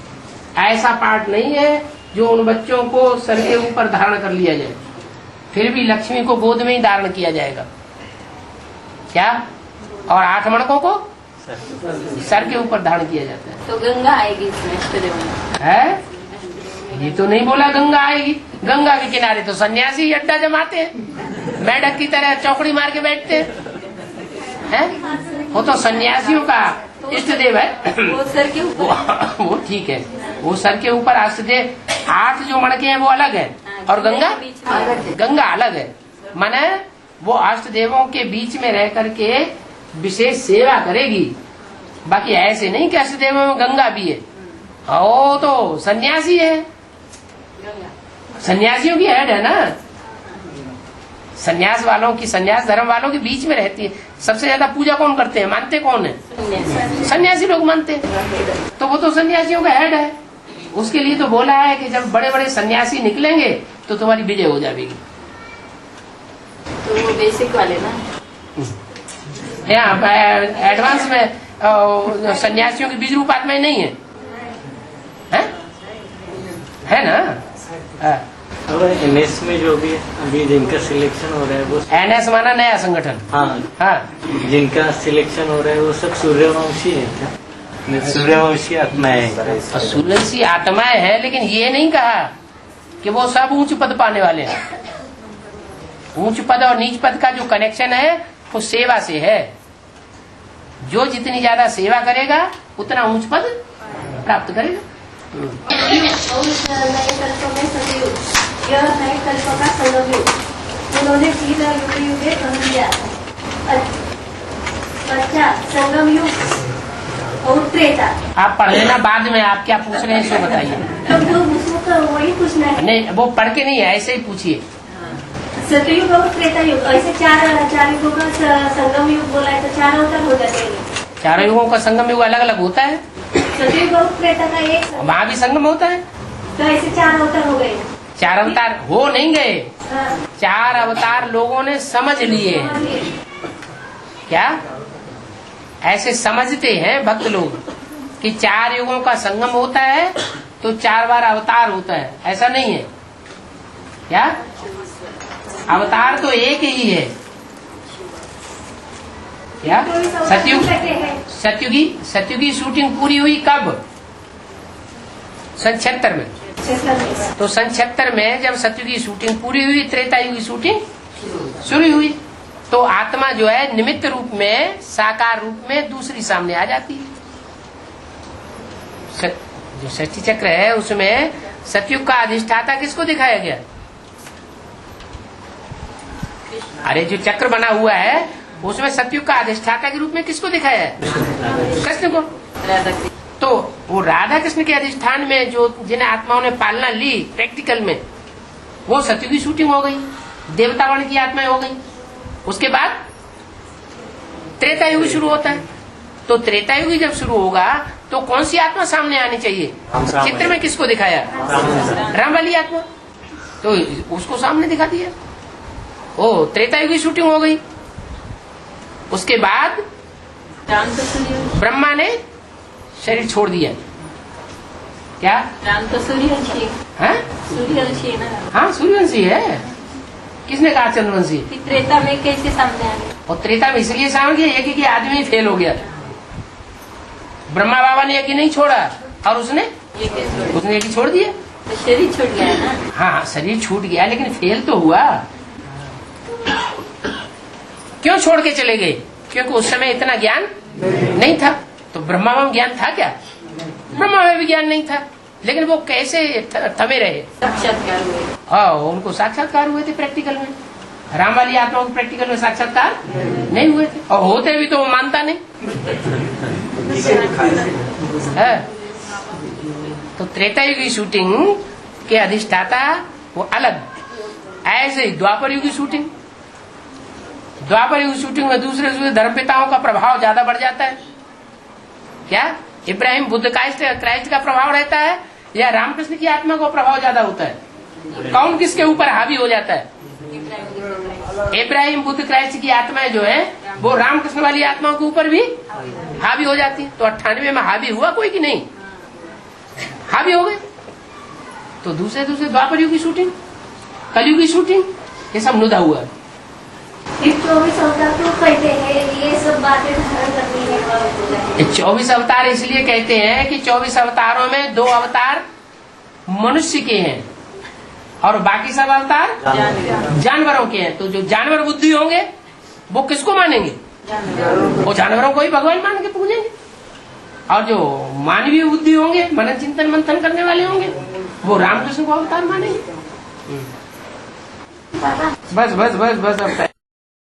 ऐसा पार्ट नहीं है जो उन बच्चों को सर के ऊपर धारण कर लिया जाए, फिर भी लक्ष्मी को गोद में ही धारण किया जाएगा क्या, और 8 मणकों को सर के ऊपर धारण किया जाता है। तो गंगा आएगी इसमें है, ये तो नहीं बोला गंगा आएगी। गंगा के किनारे तो सन्यासी अड्डा जमाते हैं, मेढक की तरह चौकड़ी मार के बैठते हैं। वो तो सन्यासियों का इष्ट देव है। वो सर के ऊपर वो ठीक है, वो सर के ऊपर अष्टदेव 8 जो मणके हैं वो अलग है और गंगा अलग है। माने वो अष्टदेवों के बीच में रह करके विशेष सेवा करेगी, बाकी ऐसे नहीं कि अष्टदेवों में गंगा भी है। वो तो सन्यासी है, सन्यासियों की हेड है ना, सन्यास वालों की, सन्यास धर्म वालों के बीच में रहती है। सबसे ज्यादा पूजा कौन करते हैं, मानते कौन है? सन्यासी लोग मानते हैं। तो वो तो सन्यासियों का हेड है। उसके लिए तो बोला है कि जब बड़े बड़े सन्यासी निकलेंगे तो तुम्हारी विजय हो जाएगी। तो वो बेसिक वाले ना, यहाँ एडवांस में सन्यासियों की बीज रूप आत्माएं नहीं है ना। एनएस में जो भी अभी जिनका सिलेक्शन हो रहा है वो एनएस माना नया संगठन। हाँ, जिनका सिलेक्शन हो रहा है वो सब सूर्यवंशी है क्या? सूर्यवंशी आत्माएं हैं। सूर्यवंशी आत्माएं हैं, लेकिन ये नहीं कहा कि वो सब उच्च पद पाने वाले हैं। उच्च पद और नीच पद का जो कनेक्शन है वो सेवा से है। जो जितनी ज्यादा सेवा करेगा उतना उच्च पद प्राप्त करेगा। यह है कल्प का संगम युग। उन्होंने 3 युगे कह दिया। अच्छा, संगम युग और त्रेता। आप पढ़ लेना, बाद में आप क्या पूछ रहे हैं इसको बताइए। तो वही पूछना है। नहीं, वो पढ़ के नहीं है, ऐसे ही पूछिए। सतयुग और त्रेता युग, ऐसे 4 युगों का संगम युग बोला है तो 4 अवतार हो जाते हैं। 4 युगों का संगम युग अलग अलग होता है। सतयुग और त्रेता का एक, वहाँ भी संगम होता है। तो ऐसे 4 अवतार हो गए। 4 अवतार हो नहीं गए, 4 अवतार लोगों ने समझ लिए हैं। क्या ऐसे समझते हैं भक्त लोग कि 4 युगों का संगम होता है तो 4 बार अवतार होता है, ऐसा नहीं है। क्या अवतार तो एक ही है। क्या सत्युगी शूटिंग पूरी हुई कब? सन 76 में। तो सन 76 में जब सत्युगी शूटिंग पूरी हुई, त्रेता युग की शूटिंग शुरू हुई। तो आत्मा जो है निमित्त रूप में, साकार रूप में दूसरी सामने आ जाती है। जो षष्ठी चक्र है उसमें सतयुग का अधिष्ठाता किसको दिखाया गया? अरे जो चक्र बना हुआ है उसमें सतयुग का अधिष्ठाता के रूप में किसको दिखाया है? कृष्ण को। तो वो राधा कृष्ण के अधिष्ठान में जो जिन्हें आत्माओं ने पालना ली प्रैक्टिकल में, वो सतयुग की शूटिंग हो गई, देवतागण की आत्माएं हो गई। उसके बाद त्रेता युग शुरू होता है। तो त्रेता युग जब शुरू होगा तो कौन सी आत्मा सामने आनी चाहिए? चित्र में किसको दिखाया? राम वाली आत्मा। तो उसको सामने दिखा दिया। ओ त्रेता युग की शूटिंग हो गई। उसके बाद ब्रह्मा ने शरीर छोड़ दिया। क्या राम तो सूर्यवंशी है। सूर्यवंशी है ना? हाँ सूर्यवंशी है। किसने कहा चंद्रवंशी? त्रेता में कैसे सामने आ गए? और त्रेता में इसलिए सामने गया एक ही आदमी फेल हो गया। ब्रह्मा बाबा ने एक ही नहीं छोड़ा और उसने एक ही छोड़ दिया। तो शरीर छूट गया ना? हाँ शरीर छूट गया लेकिन फेल तो हुआ। क्यों छोड़ के चले गए? क्योंकि उस समय इतना ज्ञान नहीं था। तो ब्रह्मा में ज्ञान था क्या? ब्रह्मा में भी ज्ञान नहीं था, लेकिन वो कैसे थमे रहे? साक्षात्कार हुए। हाँ उनको साक्षात्कार हुए थे प्रैक्टिकल में। राम वाली आत्माओं को प्रैक्टिकल में साक्षात्कार नहीं हुए थे, और होते भी तो वो मानता नहीं है। तो त्रेता युग की शूटिंग के अधिष्ठाता वो अलग। ऐसे ही द्वापर युग की शूटिंग, द्वापर युग शूटिंग में दूसरे धर्मपिताओं का प्रभाव ज्यादा बढ़ जाता है। क्या इब्राहिम बुद्ध क्राइस्ट का प्रभाव रहता है या रामकृष्ण की आत्मा का प्रभाव ज्यादा होता है? कौन किसके ऊपर हावी हो जाता है? इब्राहिम बुद्ध क्राइस्ट की आत्माएं जो है वो रामकृष्ण वाली आत्माओं के ऊपर भी हावी हो जाती है। तो 98 में हावी हुआ कोई कि नहीं? हावी हो गए। तो दूसरे द्वापर युग की शूटिंग, कलयुग की शूटिंग, ये सब नुदा हुआ। 24 अवतार तो कहते हैं ये सब बातें धारण करनी है। 24 अवतार इसलिए कहते हैं कि 24 अवतारों में 2 अवतार मनुष्य के हैं और बाकी सब अवतार जानवरों के हैं। तो जो जानवर बुद्धि होंगे वो किसको मानेंगे? वो जानवरों को ही भगवान मान के पूजेंगे। और जो मानवीय बुद्धि होंगे, मनन चिंतन मंथन करने वाले होंगे, वो रामकृष्ण को अवतार मानेंगे। बस